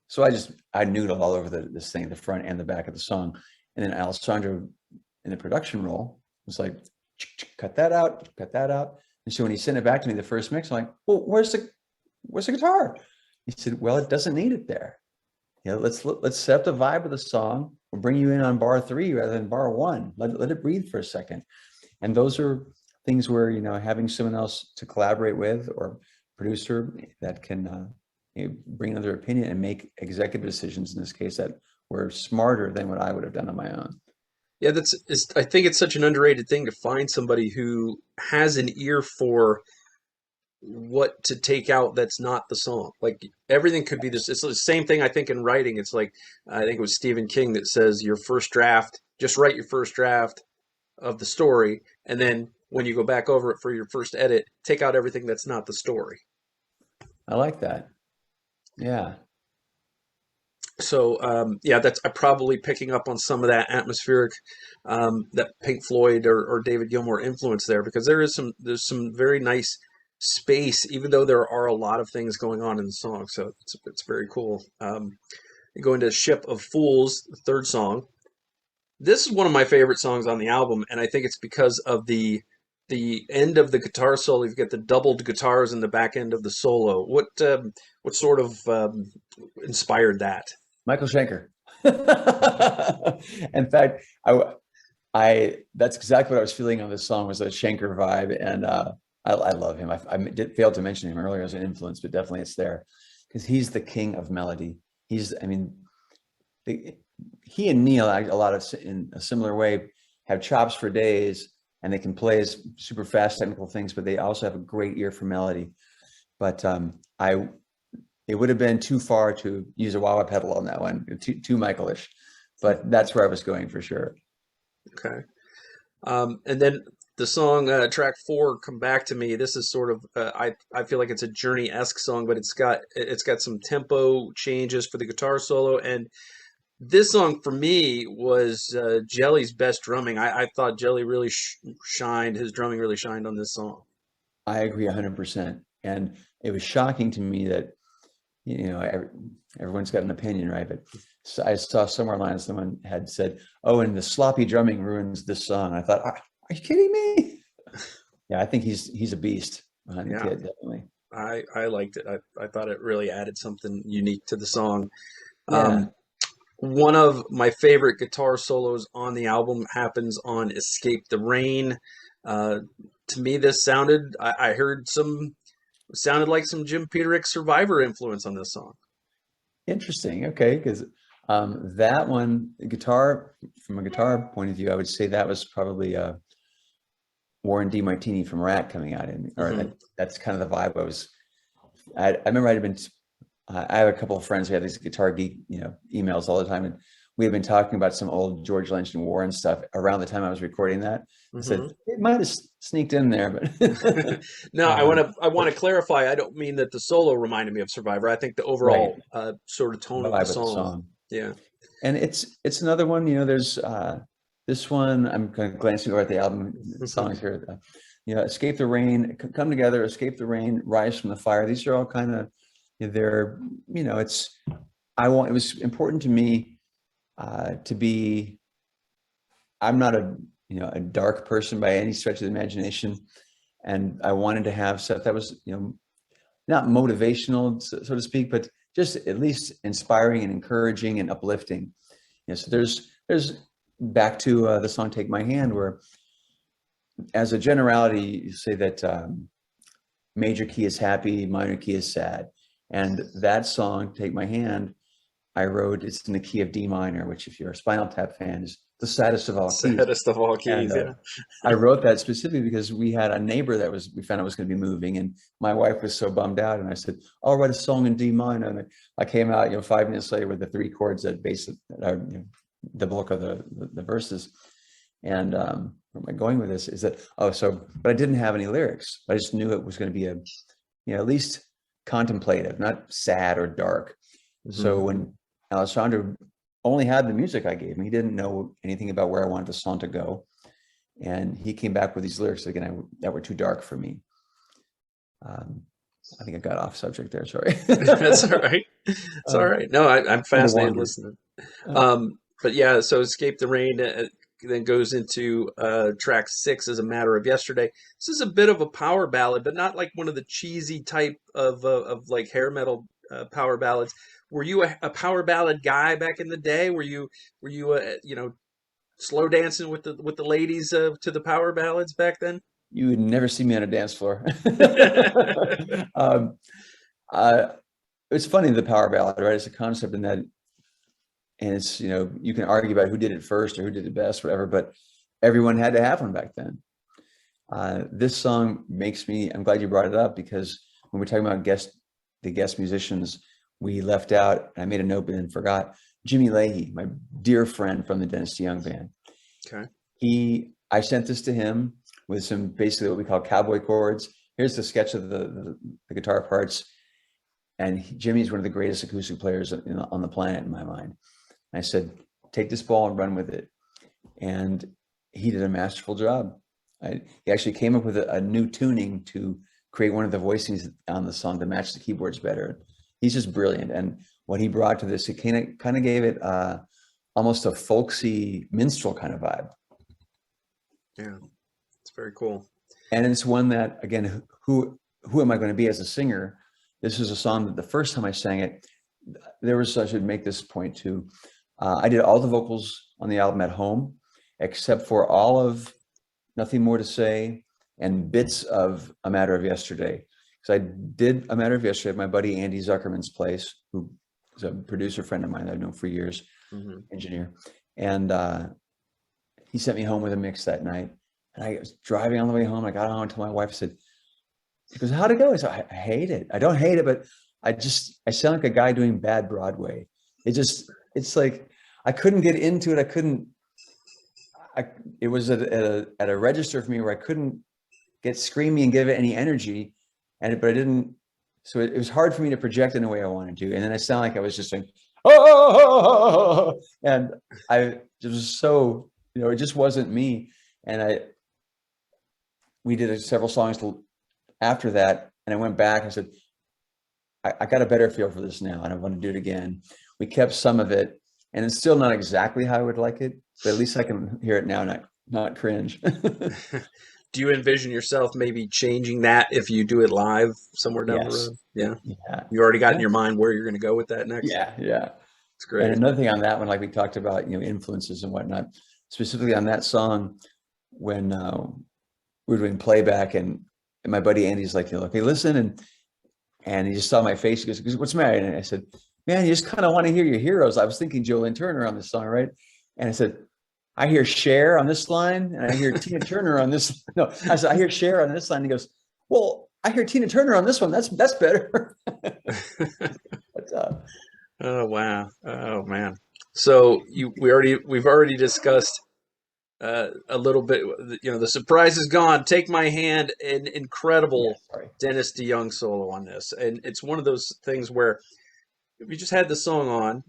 so I noodled all over this thing, the front and the back of the song, and then Alessandro in the production role was like, cut that out, and so when he sent it back to me the first mix, I'm like, well, where's the guitar? He said, well, it doesn't need it there. Let's set up the vibe of the song. We'll bring you in on bar 3 rather than bar 1. Let it breathe for a second. And those are things where, having someone else to collaborate with, or producer that can bring another opinion and make executive decisions in this case that were smarter than what I would have done on my own. Yeah, I think it's such an underrated thing to find somebody who has an ear for what to take out that's not the song. Like, everything could be this. It's the same thing I think in writing. It's like, I think it was Stephen King that says, your first draft, just write your first draft of the story, and then when you go back over it for your first edit, take out everything that's not the story. I like that. Yeah. So yeah, I'm probably picking up on some of that atmospheric, that Pink Floyd or David Gilmour influence there, because there's some very nice space, even though there are a lot of things going on in the song. So it's very cool. You go into Ship of Fools, the third song. This is one of my favorite songs on the album, and I think it's because of the end of the guitar solo. You've got the doubled guitars in the back end of the solo. What sort of inspired that? Michael Schenker. In fact, I that's exactly what I was feeling on this song, was a Schenker vibe, and I love him. I did fail to mention him earlier as an influence, but definitely it's there, because he's the king of melody. He and Neil, in a similar way, have chops for days, and they can play super fast technical things, but they also have a great ear for melody. But it would have been too far to use a wah-wah pedal on that one, too Michael-ish, but that's where I was going for sure. Okay. And then the song, track 4, Come Back to Me. This is sort of, I feel like it's a Journey-esque song, but it's got some tempo changes for the guitar solo. And this song for me was Jelly's best drumming. I thought Jelly really shined. His drumming really shined on this song. I agree 100%. And it was shocking to me that, everyone's got an opinion, right? But I saw somewhere online someone had said, "Oh, and the sloppy drumming ruins this song." I thought, "Are you kidding me?" Yeah, I think he's a beast behind the kid, definitely. I liked it. I thought it really added something unique to the song. Yeah. One of my favorite guitar solos on the album happens on Escape the Rain. To me, this I heard sounded like some Jim Peterick Survivor influence on this song. Interesting. Okay, because that one, from a guitar point of view, I would say that was probably Warren DeMartini from Rat coming out in, or that's kind of the vibe I remember I have a couple of friends who have these Guitar Geek, emails all the time, and we had been talking about some old George Lynch and Warren stuff around the time I was recording that. I said it might have sneaked in there, but no, I want to clarify. I don't mean that the solo reminded me of Survivor. I think the overall sort of tone of the song. Yeah. And it's another one, there's this one, I'm kind of glancing over at the album songs here. Escape the Rain, Come Together, Escape the Rain, Rise from the Fire. These are all kind of, they're, it was important to me to be, I'm not a dark person by any stretch of the imagination. And I wanted to have stuff that was, not motivational, so to speak, but just at least inspiring and encouraging and uplifting. So there's back to the song "Take My Hand," where, as a generality, you say that major key is happy, minor key is sad, and that song "Take My Hand," I wrote, it's in the key of D minor, which, if you're a Spinal Tap fan, is the saddest of all keys. Saddest of all keys, And, yeah. I wrote that specifically because we had a neighbor we found out was going to be moving, and my wife was so bummed out. And I said, I'll write a song in D minor. And I came out, 5 minutes later with the 3 chords that are the bulk of the verses. And where am I going with this? Is that but I didn't have any lyrics. I just knew it was going to be at least contemplative, not sad or dark. So when Alessandro only had the music I gave him, he didn't know anything about where I wanted the song to go. And he came back with these lyrics again that were too dark for me. I think I got off subject there. Sorry. That's all right. It's all right. No, I'm fascinated listening. But yeah, so Escape the Rain then goes into track 6 as A Matter of Yesterday. This is a bit of a power ballad, but not like one of the cheesy type of like hair metal power ballads. Were you a power ballad guy back in the day? Were you slow dancing with the ladies to the power ballads back then? You would never see me on a dance floor. It's funny, the power ballad, right? It's a concept in that, and it's, you can argue about who did it first or who did it best, whatever, but everyone had to have one back then. This song I'm glad you brought it up, because when we're talking about the guest musicians, we left out, and I made a note but then forgot, Jimmy Leahy, my dear friend from the Dennis DeYoung band. Okay. I sent this to him with some basically what we call cowboy chords. Here's the sketch of the guitar parts. And Jimmy's one of the greatest acoustic players on the planet in my mind. I said, take this ball and run with it. And he did a masterful job. He actually came up with a new tuning to create one of the voicings on the song to match the keyboards better. He's just brilliant. And what he brought to this, it kind of gave it almost a folksy minstrel kind of vibe. Yeah, it's very cool. And it's one that, again, who am I going to be as a singer? This is a song that the first time I sang it, I should make this point too. I did all the vocals on the album at home, except for all of Nothing More to Say and bits of A Matter of Yesterday. Because I did A Matter of Yesterday at my buddy Andy Zuckerman's place, who is a producer friend of mine that I've known for years, engineer. And he sent me home with a mix that night. And I was driving on the way home. I got home and told my wife, I said, she goes, how'd it go? I said, I hate it. I don't hate it, but I sound like a guy doing bad Broadway. It's like, I couldn't get into it. It was at a register for me where I couldn't get screamy and give it any energy. But I didn't, so it was hard for me to project in the way I wanted to. And then I sound like I was just saying, oh, and it was so, it just wasn't me. And we did several songs after that. And I went back and said, I got a better feel for this now, and I want to do it again. We kept some of it, and it's still not exactly how I would like it, but at least I can hear it now and not cringe. Do you envision yourself maybe changing that if you do it live somewhere down the road? Yeah. You already got in your mind where you're going to go with that next? Yeah. It's great. And another thing on that one, like we talked about, influences and whatnot, specifically on that song, when we were doing playback, and my buddy Andy's like, okay, listen, and he just saw my face. He goes, what's the matter? And I said, man, you just kind of want to hear your heroes. I was thinking Jolene Turner on this song, right? And I said, I hear Cher on this line, and I hear Tina Turner on this. No, I said, I hear Cher on this line. He goes, well, I hear Tina Turner on this one. That's better. But, oh wow! Oh man! So we've already discussed a little bit. The surprise is gone. Take My Hand, an incredible Dennis DeYoung solo on this, and it's one of those things where we just had the song on,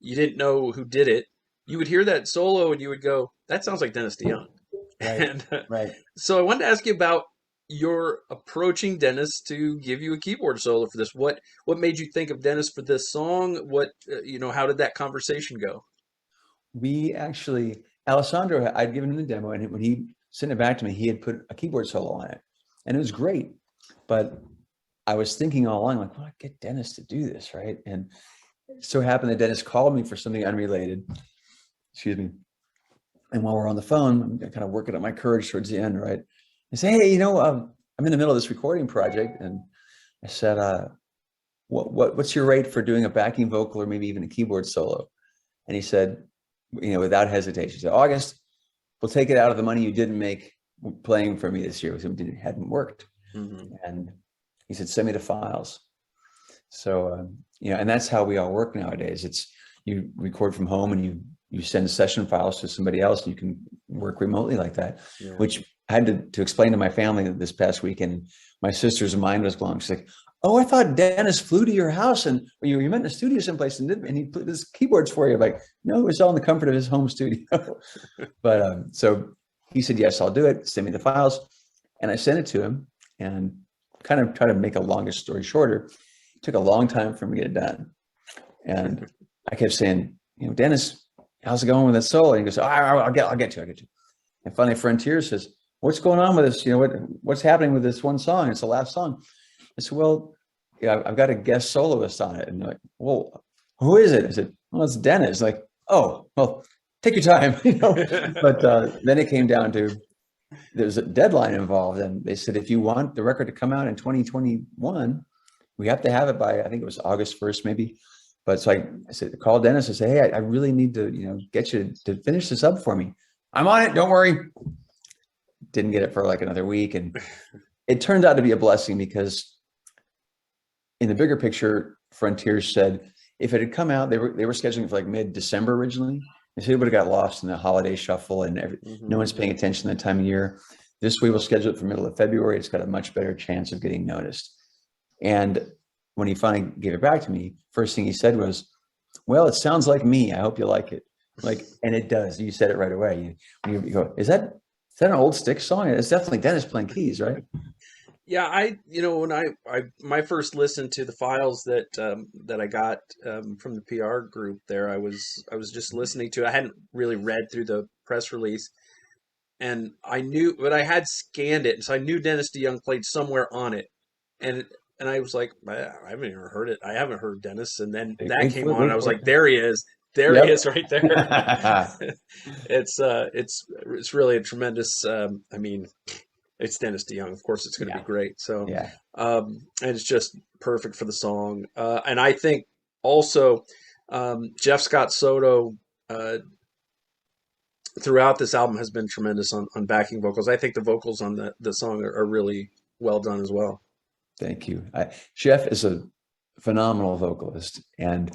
you didn't know who did it, you would hear that solo and you would go, "That sounds like Dennis DeYoung." Right, And right. so I wanted to ask you about your approaching Dennis to give you a keyboard solo for this. What made you think of Dennis for this song? What how did that conversation go? We actually, Alessandro, I'd given him the demo, and when he sent it back to me, he had put a keyboard solo on it, and it was great. But I was thinking all along, like, well, I get Dennis to do this, right? And it so happened that Dennis called me for something unrelated. Excuse me. And while we're on the phone, I'm kind of working up my courage towards the end, right? I say, hey, I'm in the middle of this recording project, and I said, what's your rate for doing a backing vocal or maybe even a keyboard solo? And he said, without hesitation, he said, August, we'll take it out of the money you didn't make playing for me this year, because it hadn't worked. Mm-hmm. And he said, send me the files. So, and that's how we all work nowadays. It's, you record from home and you send session files to somebody else, and you can work remotely like that, Yeah. which I had to explain to my family this past weekend. My sister's mind was blown. She's like, oh, I thought Dennis flew to your house and you met in a studio someplace and he put his keyboards for you. I'm like, no, it was all in the comfort of his home studio. But so he said, yes, I'll do it. Send me the files. And I sent it to him, and kind of try to make a longer story shorter. It took a long time for me to get it done. And I kept saying, Dennis, how's it going with that solo? And he goes, I'll get to it. And finally Frontier says, what's going on with this? What's happening with this one song? It's the last song. I said, well, yeah, I've got a guest soloist on it. And they're like, well, who is it? I said, well, it's Dennis. Like, oh, well, take your time, But then it came down to, there's a deadline involved. And they said, if you want the record to come out in 2021, we have to have it by, I think it was August 1st, maybe. But so I said, call Dennis and say, hey, I really need to, get you to finish this up for me. I'm on it. Don't worry. Didn't get it for like another week. And it turned out to be a blessing, because in the bigger picture, Frontier said if it had come out, they were scheduling for like mid-December originally. They said it would have got lost in the holiday shuffle, and no one's paying attention that time of year. This way, we'll schedule it for middle of February. It's got a much better chance of getting noticed. And when he finally gave it back to me, first thing he said was, well, it sounds like me. I hope you like it. And it does. You said it right away. You go, is that an old Styx song? It's definitely Dennis playing keys, right? Yeah, when I my first listen to the files that that I got from the PR group there, I was just listening to it. I hadn't really read through the press release, and I knew, but I had scanned it, so I knew Dennis DeYoung played somewhere on it, and I was like, I haven't even heard it. I haven't heard Dennis, and then that came on. And I was like, there he is. There he is, right there. It's really a tremendous. It's Dennis DeYoung. Of course, it's going to be great. So, yeah, and it's just perfect for the song. And I think also Jeff Scott Soto throughout this album has been tremendous on backing vocals. I think the vocals on the song are really well done as well. Thank you. Jeff is a phenomenal vocalist, and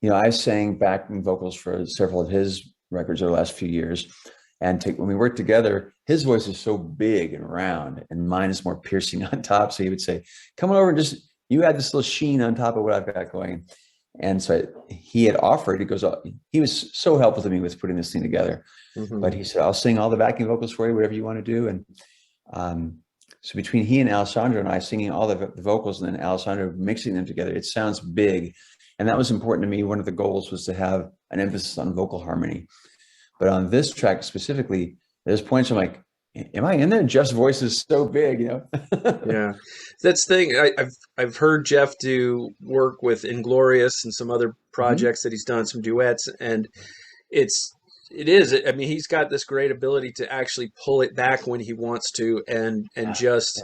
I sang backing vocals for several of his records over the last few years. And when we worked together, his voice is so big and round, and mine is more piercing on top. So he would say, come on over and you add this little sheen on top of what I've got going. And so he had offered, he was so helpful to me with putting this thing together. But he said, I'll sing all the backing vocals for you, whatever you want to do. And so between he and Alessandro and I singing all the vocals, and then Alessandro mixing them together, it sounds big. And that was important to me. One of the goals was to have an emphasis on vocal harmony. But on this track specifically, there's points I'm like, am I in there? Jeff's voice is so big, Yeah, that's the thing. I've heard Jeff do work with Inglorious and some other projects that he's done, some duets, and it is. I mean, he's got this great ability to actually pull it back when he wants to, and just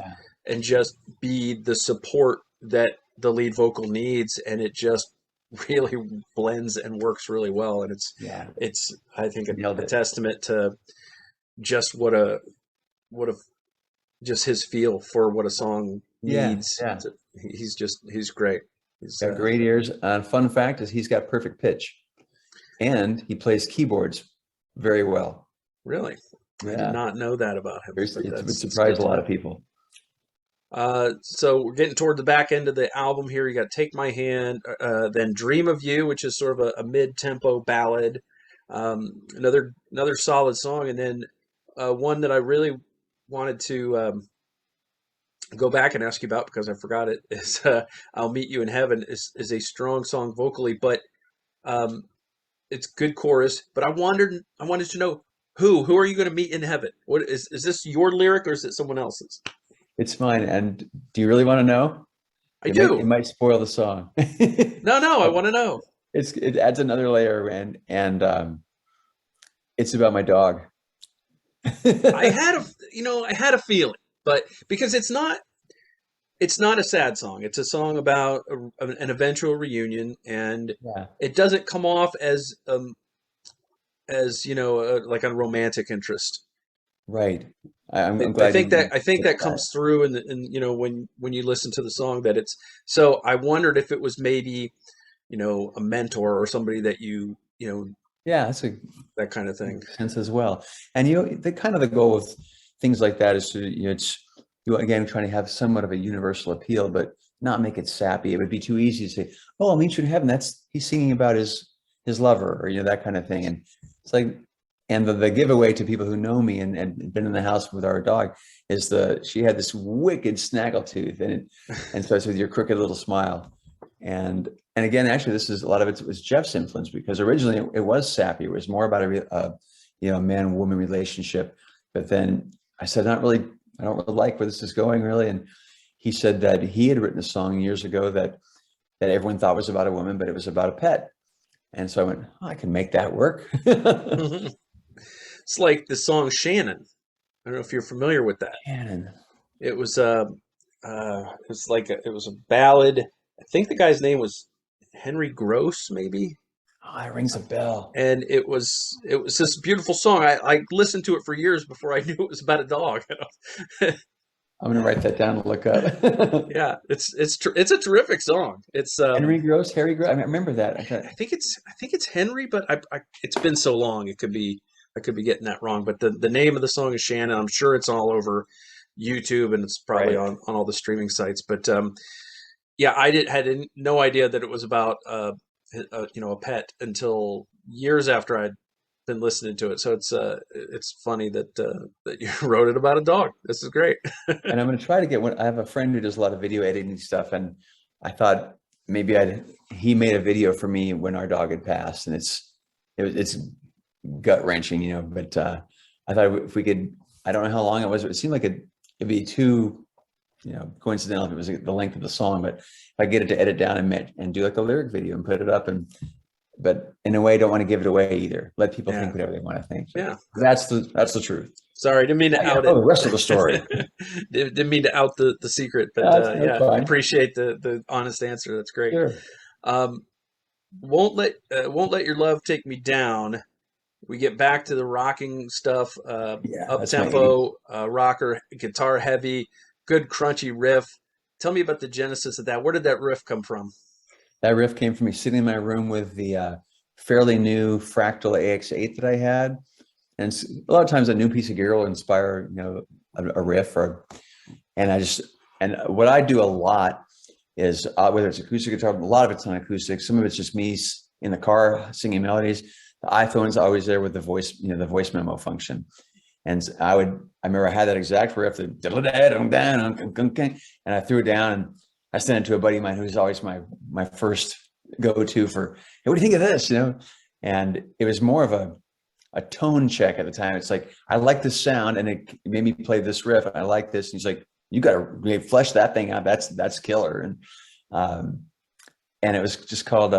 be the support that the lead vocal needs, and it just really blends and works really well. And it's I think a testament to just what a just his feel for what a song needs. Yeah. He's great. He's got great ears. Fun fact is he's got perfect pitch, and he plays keyboards very well. Really? I did not know that about him. It would surprise a lot of people. So we're getting toward the back end of the album here. You got Take My Hand, then Dream of You, which is sort of a mid-tempo ballad. Another solid song, and then one that I really wanted to go back and ask you about because I forgot it is "I'll Meet You in Heaven" is a strong song vocally, but um, it's good chorus. But I wanted to know who are you going to meet in heaven? What is this your lyric or is it someone else's? It's mine. And do you really want to know? I It do. might spoil the song. No, I But want to know. it adds another layer, and it's about my dog. I had I had a feeling, but because it's not a sad song. It's a song about an eventual reunion, and Yeah, it doesn't come off as like a romantic interest. right. I'm glad you I think picked that that. comes through in when you listen to the song that it's so I wondered if it was maybe a mentor or somebody that Yeah, that's a that kind of thing. makes sense as well. And the kind of the goal with things like that is to, it's you again trying to have somewhat of a universal appeal, but not make it sappy. It would be too easy to say, "Oh, I'll meet you in heaven." That's he's singing about his lover, or that kind of thing. And it's like, and the giveaway to people who know me and been in the house with our dog is she had this wicked snaggletooth, and starts with your crooked little smile. And again, actually, this is a lot of it was Jeff's influence because originally it was sappy. It was more about a man woman relationship. But then I said, not really. I don't really like where this is going, really. And he said that he had written a song years ago that everyone thought was about a woman, but it was about a pet. And so I went, oh, I can make that work. It's like the song Shannon. I don't know if you're familiar with that. Shannon. It was it was like it was a ballad. I think the guy's name was Henry Gross, maybe. Oh, that rings a bell. And it was this beautiful song. I listened to it for years before I knew it was about a dog. I'm gonna write that down and look up. Yeah, it's a terrific song. It's Henry Gross, Harry Gross. I remember that. I thought, I think it's Henry, but it's been so long. It could be I could be getting that wrong. But the name of the song is Shannon. I'm sure it's all over YouTube and it's probably right. on all the streaming sites. But yeah, had no idea that it was about a pet until years after I'd been listening to it. So it's funny that you wrote it about a dog. This is great. And I'm going to try to get one. I have a friend who does a lot of video editing stuff, and I thought maybe he made a video for me when our dog had passed, and it's gut wrenching, But I thought if we could, I don't know how long it was. But it seemed like it'd be too, coincidental if it was the length of the song. But if I get it to edit down and do like a lyric video and put it up, but in a way, I don't want to give it away either. Let people think Yeah, whatever they want to think. But yeah. that's the truth. Sorry, didn't mean to Yeah, out oh, it. the rest of the story. Didn't mean to out the secret, but That's yeah, I fine. appreciate the honest answer. That's great. Sure. Um, won't let your love take me down. We get back to the rocking stuff, Yeah, up that's my eight. tempo, rocker, guitar heavy, good crunchy riff. Tell me about the genesis of that. Where did that riff come from? That riff came from me sitting in my room with the fairly new Fractal AX8 that I had. And a lot of times a new piece of gear will inspire, a riff and what I do a lot is whether it's acoustic guitar, a lot of it's on acoustic. Some of it's just me in the car singing melodies. The iPhone's always there with the voice, the voice memo function. And I remember I had that exact riff, and I threw it down and I sent it to a buddy of mine who's always my first go-to for, hey, what do you think of this? And it was more of a tone check at the time. It's like, I like this sound and it made me play this riff. And I like this. And he's like, you got to really flesh that thing out. That's killer. And it was just called,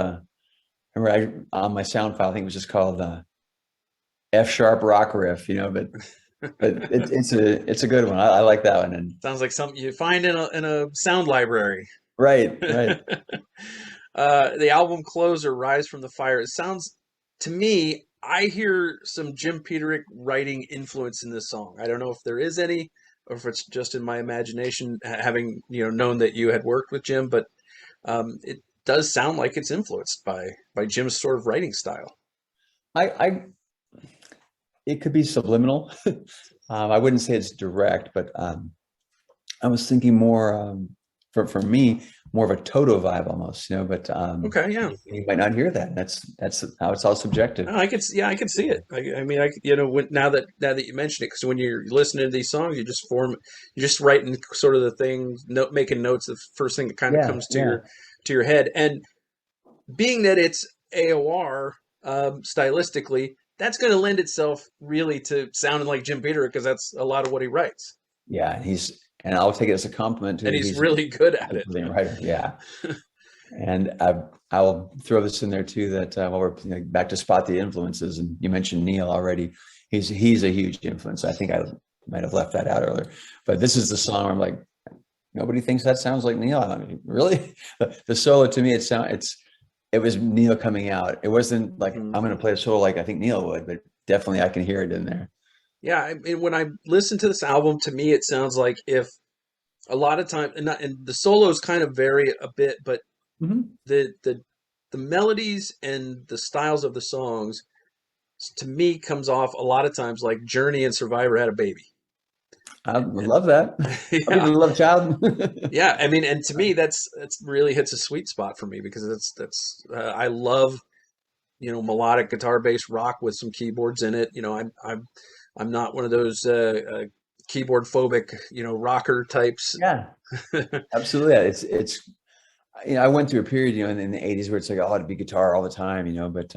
remember on my sound file, I think it was just called F sharp rock riff, but it's a good one. I like that one. And Sounds like something you find in a sound library. right, right. The album closer, Rise from the Fire. It sounds to me, I hear some Jim Peterick writing influence in this song. I don't know if there is any, or if it's just in my imagination, having known that you had worked with Jim, but it does sound like it's influenced by Jim's sort of writing style. I it could be subliminal. I wouldn't say it's direct, but I was thinking more for me, more of a Toto vibe almost, you know, but Okay, yeah. you might not hear that. That's how it's all subjective. Oh, yeah, I can see it. I mean, you know, now that you mention it, because when you're listening to these songs, you're just writing sort of the things, making notes. The first thing that kind of Yeah, comes yeah, to your head, and being that it's AOR stylistically, that's going to lend itself really to sounding like Jim Peter because that's a lot of what he writes, yeah. And I'll take it as a compliment and too. he's He's really good at a it. brilliant writer. Yeah. And I'll throw this in there too, that while we're, you know, back to spot the influences, and you mentioned Neil already. He's a huge influence. I think I might have left that out earlier, but this is the song where I'm like, nobody thinks that sounds like Neil. I mean, really? The solo to me, it was Neil coming out. It wasn't like Mhm. I'm going to play a solo like I think Neil would, but definitely I can hear it in there. Yeah, I mean, when I listen to this album, to me, it sounds like if a lot of time, and the solos kind of vary a bit, but Mhm. the the the melodies and the styles of the songs to me comes off a lot of times like Journey and Survivor had a baby. I would And love that. I'll be yeah, the love child. yeah, I mean, and to me that's really hits a sweet spot for me because that's I love, you know, melodic guitar based rock with some keyboards in it. You know, I'm not one of those keyboard phobic, you know, rocker types. Yeah, absolutely. Yeah, it's you know, I went through a period, you know, in the 80s where it's like, oh, it'd be guitar all the time, you know, but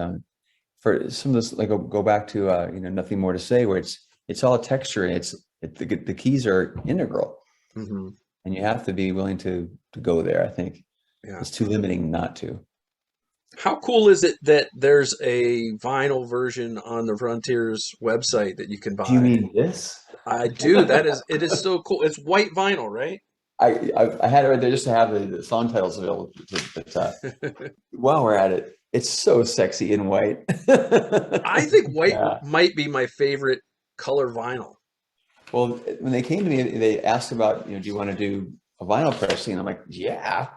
for some of this, like go back to you know, Nothing More to Say, where it's all texture, and the keys are integral, Hmm. and you have to be willing to go there. I think Yeah. it's too limiting not to. How cool is it that there's a vinyl version on the Frontiers website that you can Do you buy? mean this? I do. It is so cool. It's white vinyl, right? I had it right there just to have the song titles available. But while we're at it, it's so sexy in white. I think white Yeah. might be my favorite color vinyl. Well, when they came to me, they asked about, you know, do you want to do a vinyl pressing? And I'm like, yeah.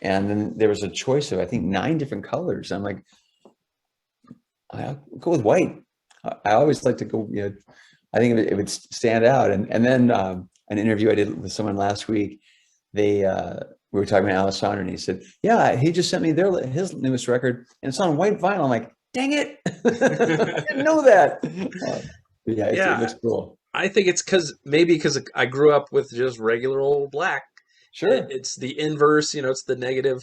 And then there was a choice of, I think, 9 different colors. I'm like, I'll go with white. I always like to go, you know, I think it would stand out. And then an interview I did with someone last week, they we were talking about Alessandro, and he said, yeah, he just sent me his newest record, and it's on white vinyl. I'm like, dang it, I didn't know that. Yeah, it Yeah, looks cool. I think it's because I grew up with just regular old black. Sure. It's the inverse, you know, it's the negative,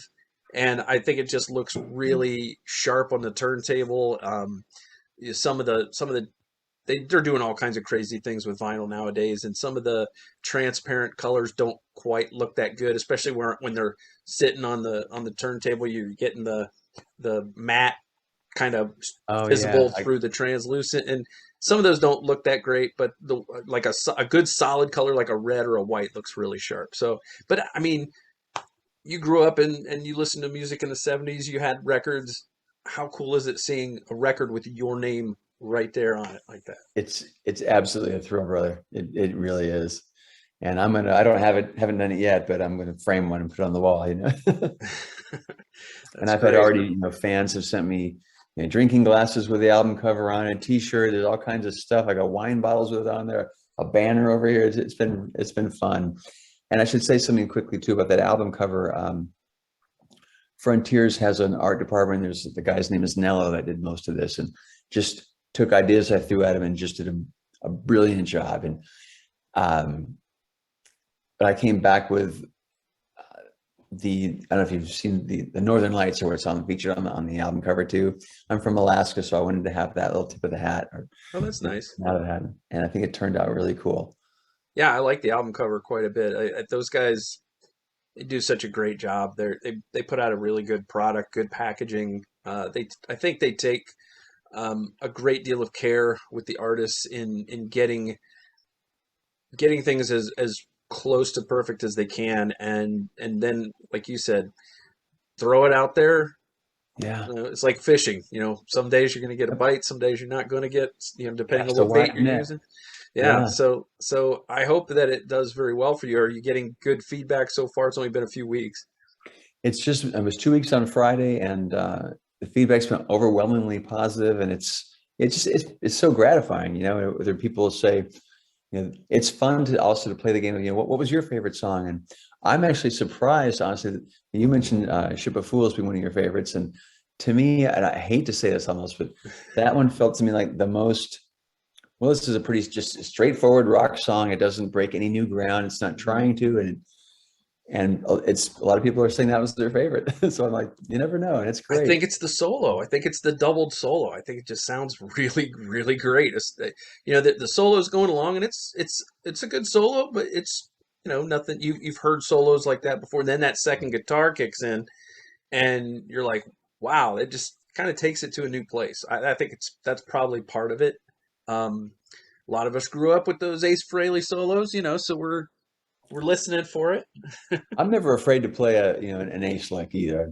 and I think it just looks really sharp on the turntable. Some of the they're doing all kinds of crazy things with vinyl nowadays, and some of the transparent colors don't quite look that good, especially when they're sitting on the turntable. You're getting the matte kind of Oh visible yeah. through the translucent, and some of those don't look that great. But the like a good solid color like a red or a white looks really sharp. So, but I mean, you grew up and you listened to music in the '70s. You had records. How cool is it seeing a record with your name right there on it like that? It's absolutely a thrill, brother. It really is. And I don't have it, haven't done it yet, but I'm gonna frame one and put it on the wall, you know. And That's I've had great. already, you know, fans have sent me, you know, drinking glasses with the album cover on it, t-shirt, there's all kinds of stuff. I got wine bottles with it on there, a banner over here. It's been fun. And I should say something quickly too about that album cover. Frontiers has an art department. There's the guy's name is Nello that did most of this, and just took ideas I threw at him and just did a brilliant job. And um, but I came back with I don't know if you've seen the Northern Lights, or where it's on featured on the album cover too. I'm from Alaska, so I wanted to have that little tip of the hat, or Oh, that's nice. out of the hat, and I think it turned out really cool. Yeah, I like the album cover quite a bit. Those guys, they do such a great job. They put out a really good product, good packaging. I think they take a great deal of care with the artists in getting things as close to perfect as they can, and then like you said, throw it out there. Yeah, It's like fishing. You know, some days you're going to get a bite, some days you're not going to get. You know, depending on cast a what bait wide you're net. using. Yeah, Yeah, so I hope that it does very well for you. Are you getting good feedback so far? It's only been a few weeks. it was 2 weeks on Friday, and the feedback's been overwhelmingly positive, and it's so gratifying. You know, whether people say, you know, it's fun to also to play the game of, you know, what was your favorite song? And I'm actually surprised, honestly, that you mentioned Ship of Fools being one of your favorites. And to me, and I hate to say this almost, but that one felt to me like the most, well, this is a pretty just straightforward rock song. It doesn't break any new ground. It's not trying to. And it's a lot of people are saying that was their favorite. So I'm like, you never know. And it's I great. think it's the solo. I think it's the doubled solo. I think it just sounds really, really great. The solo is going along, and it's a good solo, but it's nothing. You've heard solos like that before. And then that second guitar kicks in, and you're like, wow, it just kind of takes it to a new place. I think that's probably part of it. A lot of us grew up with those Ace Frehley solos, so we're listening for it. I'm never afraid to play an ace like either.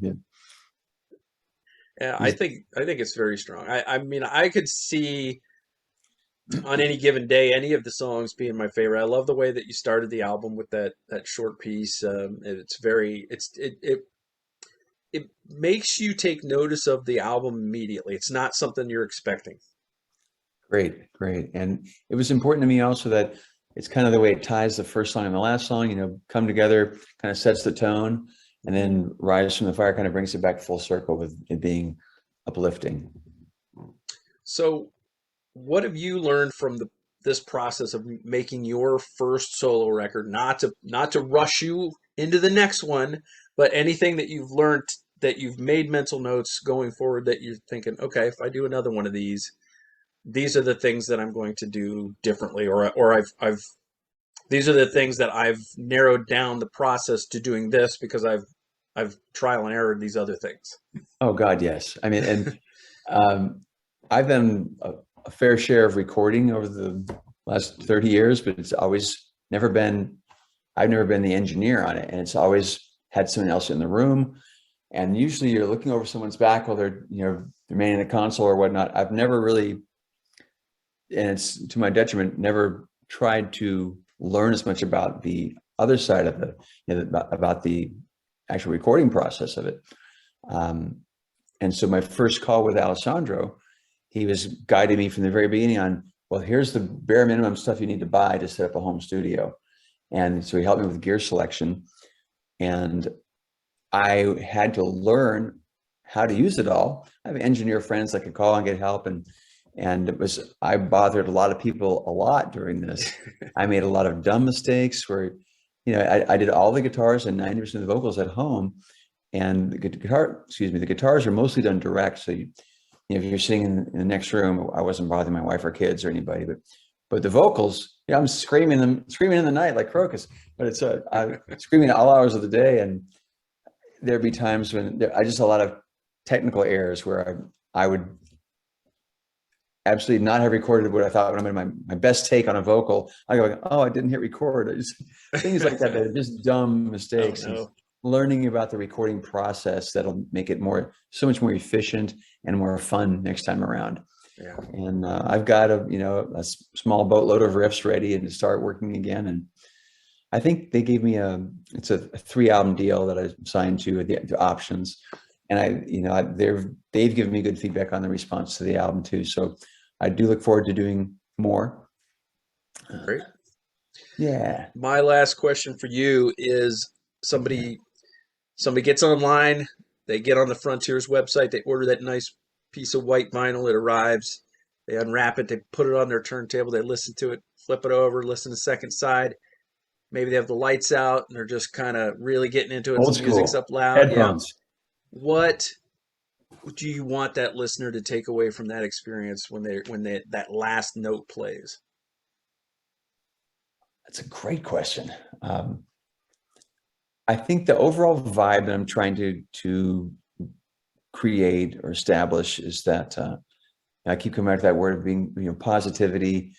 Yeah, I He's think it's very strong. I mean, I could see on any given day any of the songs being my favorite. I love the way that you started the album with that short piece. It makes you take notice of the album immediately. It's not something you're expecting. great, great. And it was important to me also that it's kind of the way it ties the first song and the last song, come together, kind of sets the tone, and then Rise from the Fire kind of brings it back full circle with it being uplifting. So, what have you learned from this process of making your first solo record? Not to rush you into the next one, but anything that you've learned, that you've made mental notes going forward, that you're thinking, okay, if I do another one of these are the things that I'm going to do differently, or I've these are the things that I've narrowed down the process to doing this because I've trial and errored these other things. Oh God, yes. I mean, and I've done a fair share of recording over the last 30 years, but it's always never been, I've never been the engineer on it. And it's always had someone else in the room. And usually you're looking over someone's back while they're manning the console or whatnot. I've never really, and it's to my detriment, never tried to learn as much about the other side of about the actual recording process of it. And so my first call with Alessandro, he was guiding me from the very beginning on, well, here's the bare minimum stuff you need to buy to set up a home studio. And so he helped me with gear selection. And I had to learn how to use it all. I have engineer friends I could call and get help. And I bothered a lot of people a lot during this. I made a lot of dumb mistakes where, I did all the guitars and 90% of the vocals at home. And the guitars are mostly done direct. So if you're sitting in the next room, I wasn't bothering my wife or kids or anybody, but the vocals, I'm screaming in the night like Crocus, but it's I'm screaming at all hours of the day. And there'd be times when I just a lot of technical errors where I would absolutely not have recorded what I thought when I made my best take on a vocal. I go, oh, I didn't hit record. Things like that are just dumb mistakes. Oh, no. Learning about the recording process that'll make it so much more efficient and more fun next time around. Yeah. And I've got a small boatload of riffs ready and to start working again. And I think they gave me it's a 3-album deal that I signed to the options. And they've given me good feedback on the response to the album too. So I do look forward to doing more. Great. Yeah. My last question for you is somebody gets online, they get on the Frontiers website, they order that nice piece of white vinyl, it arrives, they unwrap it, they put it on their turntable, they listen to it, flip it over, listen to the second side. Maybe they have the lights out and they're just kind of really getting into it. Old The music's school. up loud. Headphones. Yeah. What do you want that listener to take away from that experience when that last note plays? That's a great question. I think the overall vibe that I'm trying to create or establish is that I keep coming back to that word of being, positivity,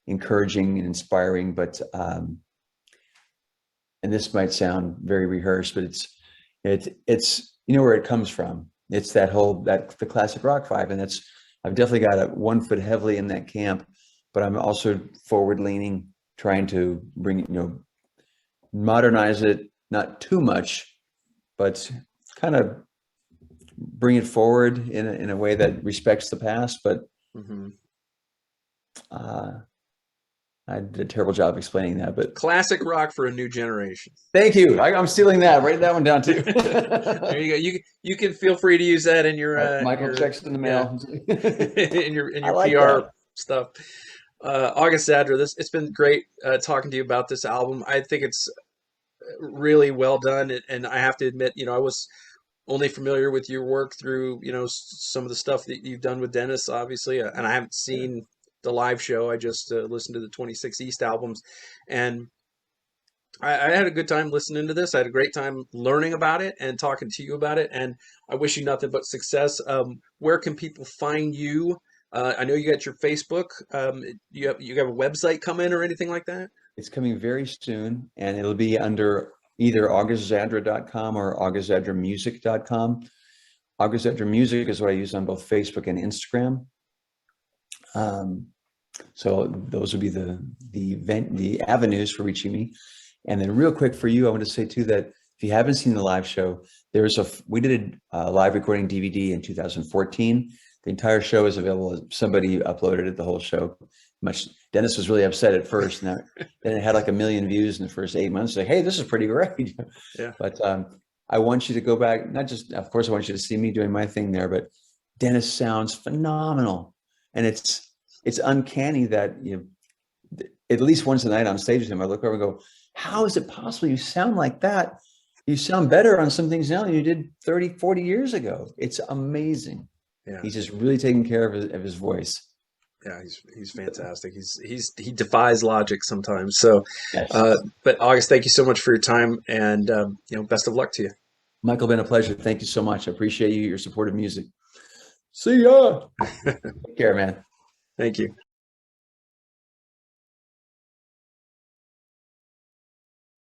encouraging and inspiring. But and this might sound very rehearsed, but it's where it comes from. It's the classic rock vibe, and I've definitely got one foot heavily in that camp, but I'm also forward leaning, trying to bring modernize it. Not too much, but kind of bring it forward in a way that respects the past. But I did a terrible job explaining that, but Classic rock for a new generation. thank you. I'm stealing that. Write that one down too. There you go. You can feel free to use that in Michael your checks in the yeah mail. in I your like PR that. stuff. August Zadra, it's been great talking to you about this album. I think it's really well done, and I have to admit, I was only familiar with your work through some of the stuff that you've done with Dennis, obviously, and I haven't seen the live show. I just listened to the 26 East albums, and I had a good time listening to this. I had a great time learning about it and talking to you about it, and I wish you nothing but success. Where can people find you? I know you got your Facebook. You have a website coming or anything like that? It's coming very soon, and it'll be under either augustzadra.com or augustzadra.music.com. August Zadra Music is what I use on both Facebook and Instagram. So those would be the avenues for reaching me. And then real quick for you, I want to say too that if you haven't seen the live show, we did a live recording DVD in 2014. The entire show is available. Somebody uploaded it, the whole show. Dennis was really upset at first. Now, then it had like 1 million views in the first 8 months. Like, hey, this is pretty great. Yeah. But I want you to go back. Not just, of course, I want you to see me doing my thing there, but Dennis sounds phenomenal, and it's uncanny that at least once a night on stage with him, I look over and go, "How is it possible you sound like that? You sound better on some things now than you did 30, 40 years ago." It's amazing. Yeah. He's just really taking care of his voice. Yeah, he's fantastic. He defies logic sometimes. So, Yes. But August, thank you so much for your time, and best of luck to you. Michael, been a pleasure. Thank you so much. I appreciate your support of music. See ya. Take care, man. Thank you.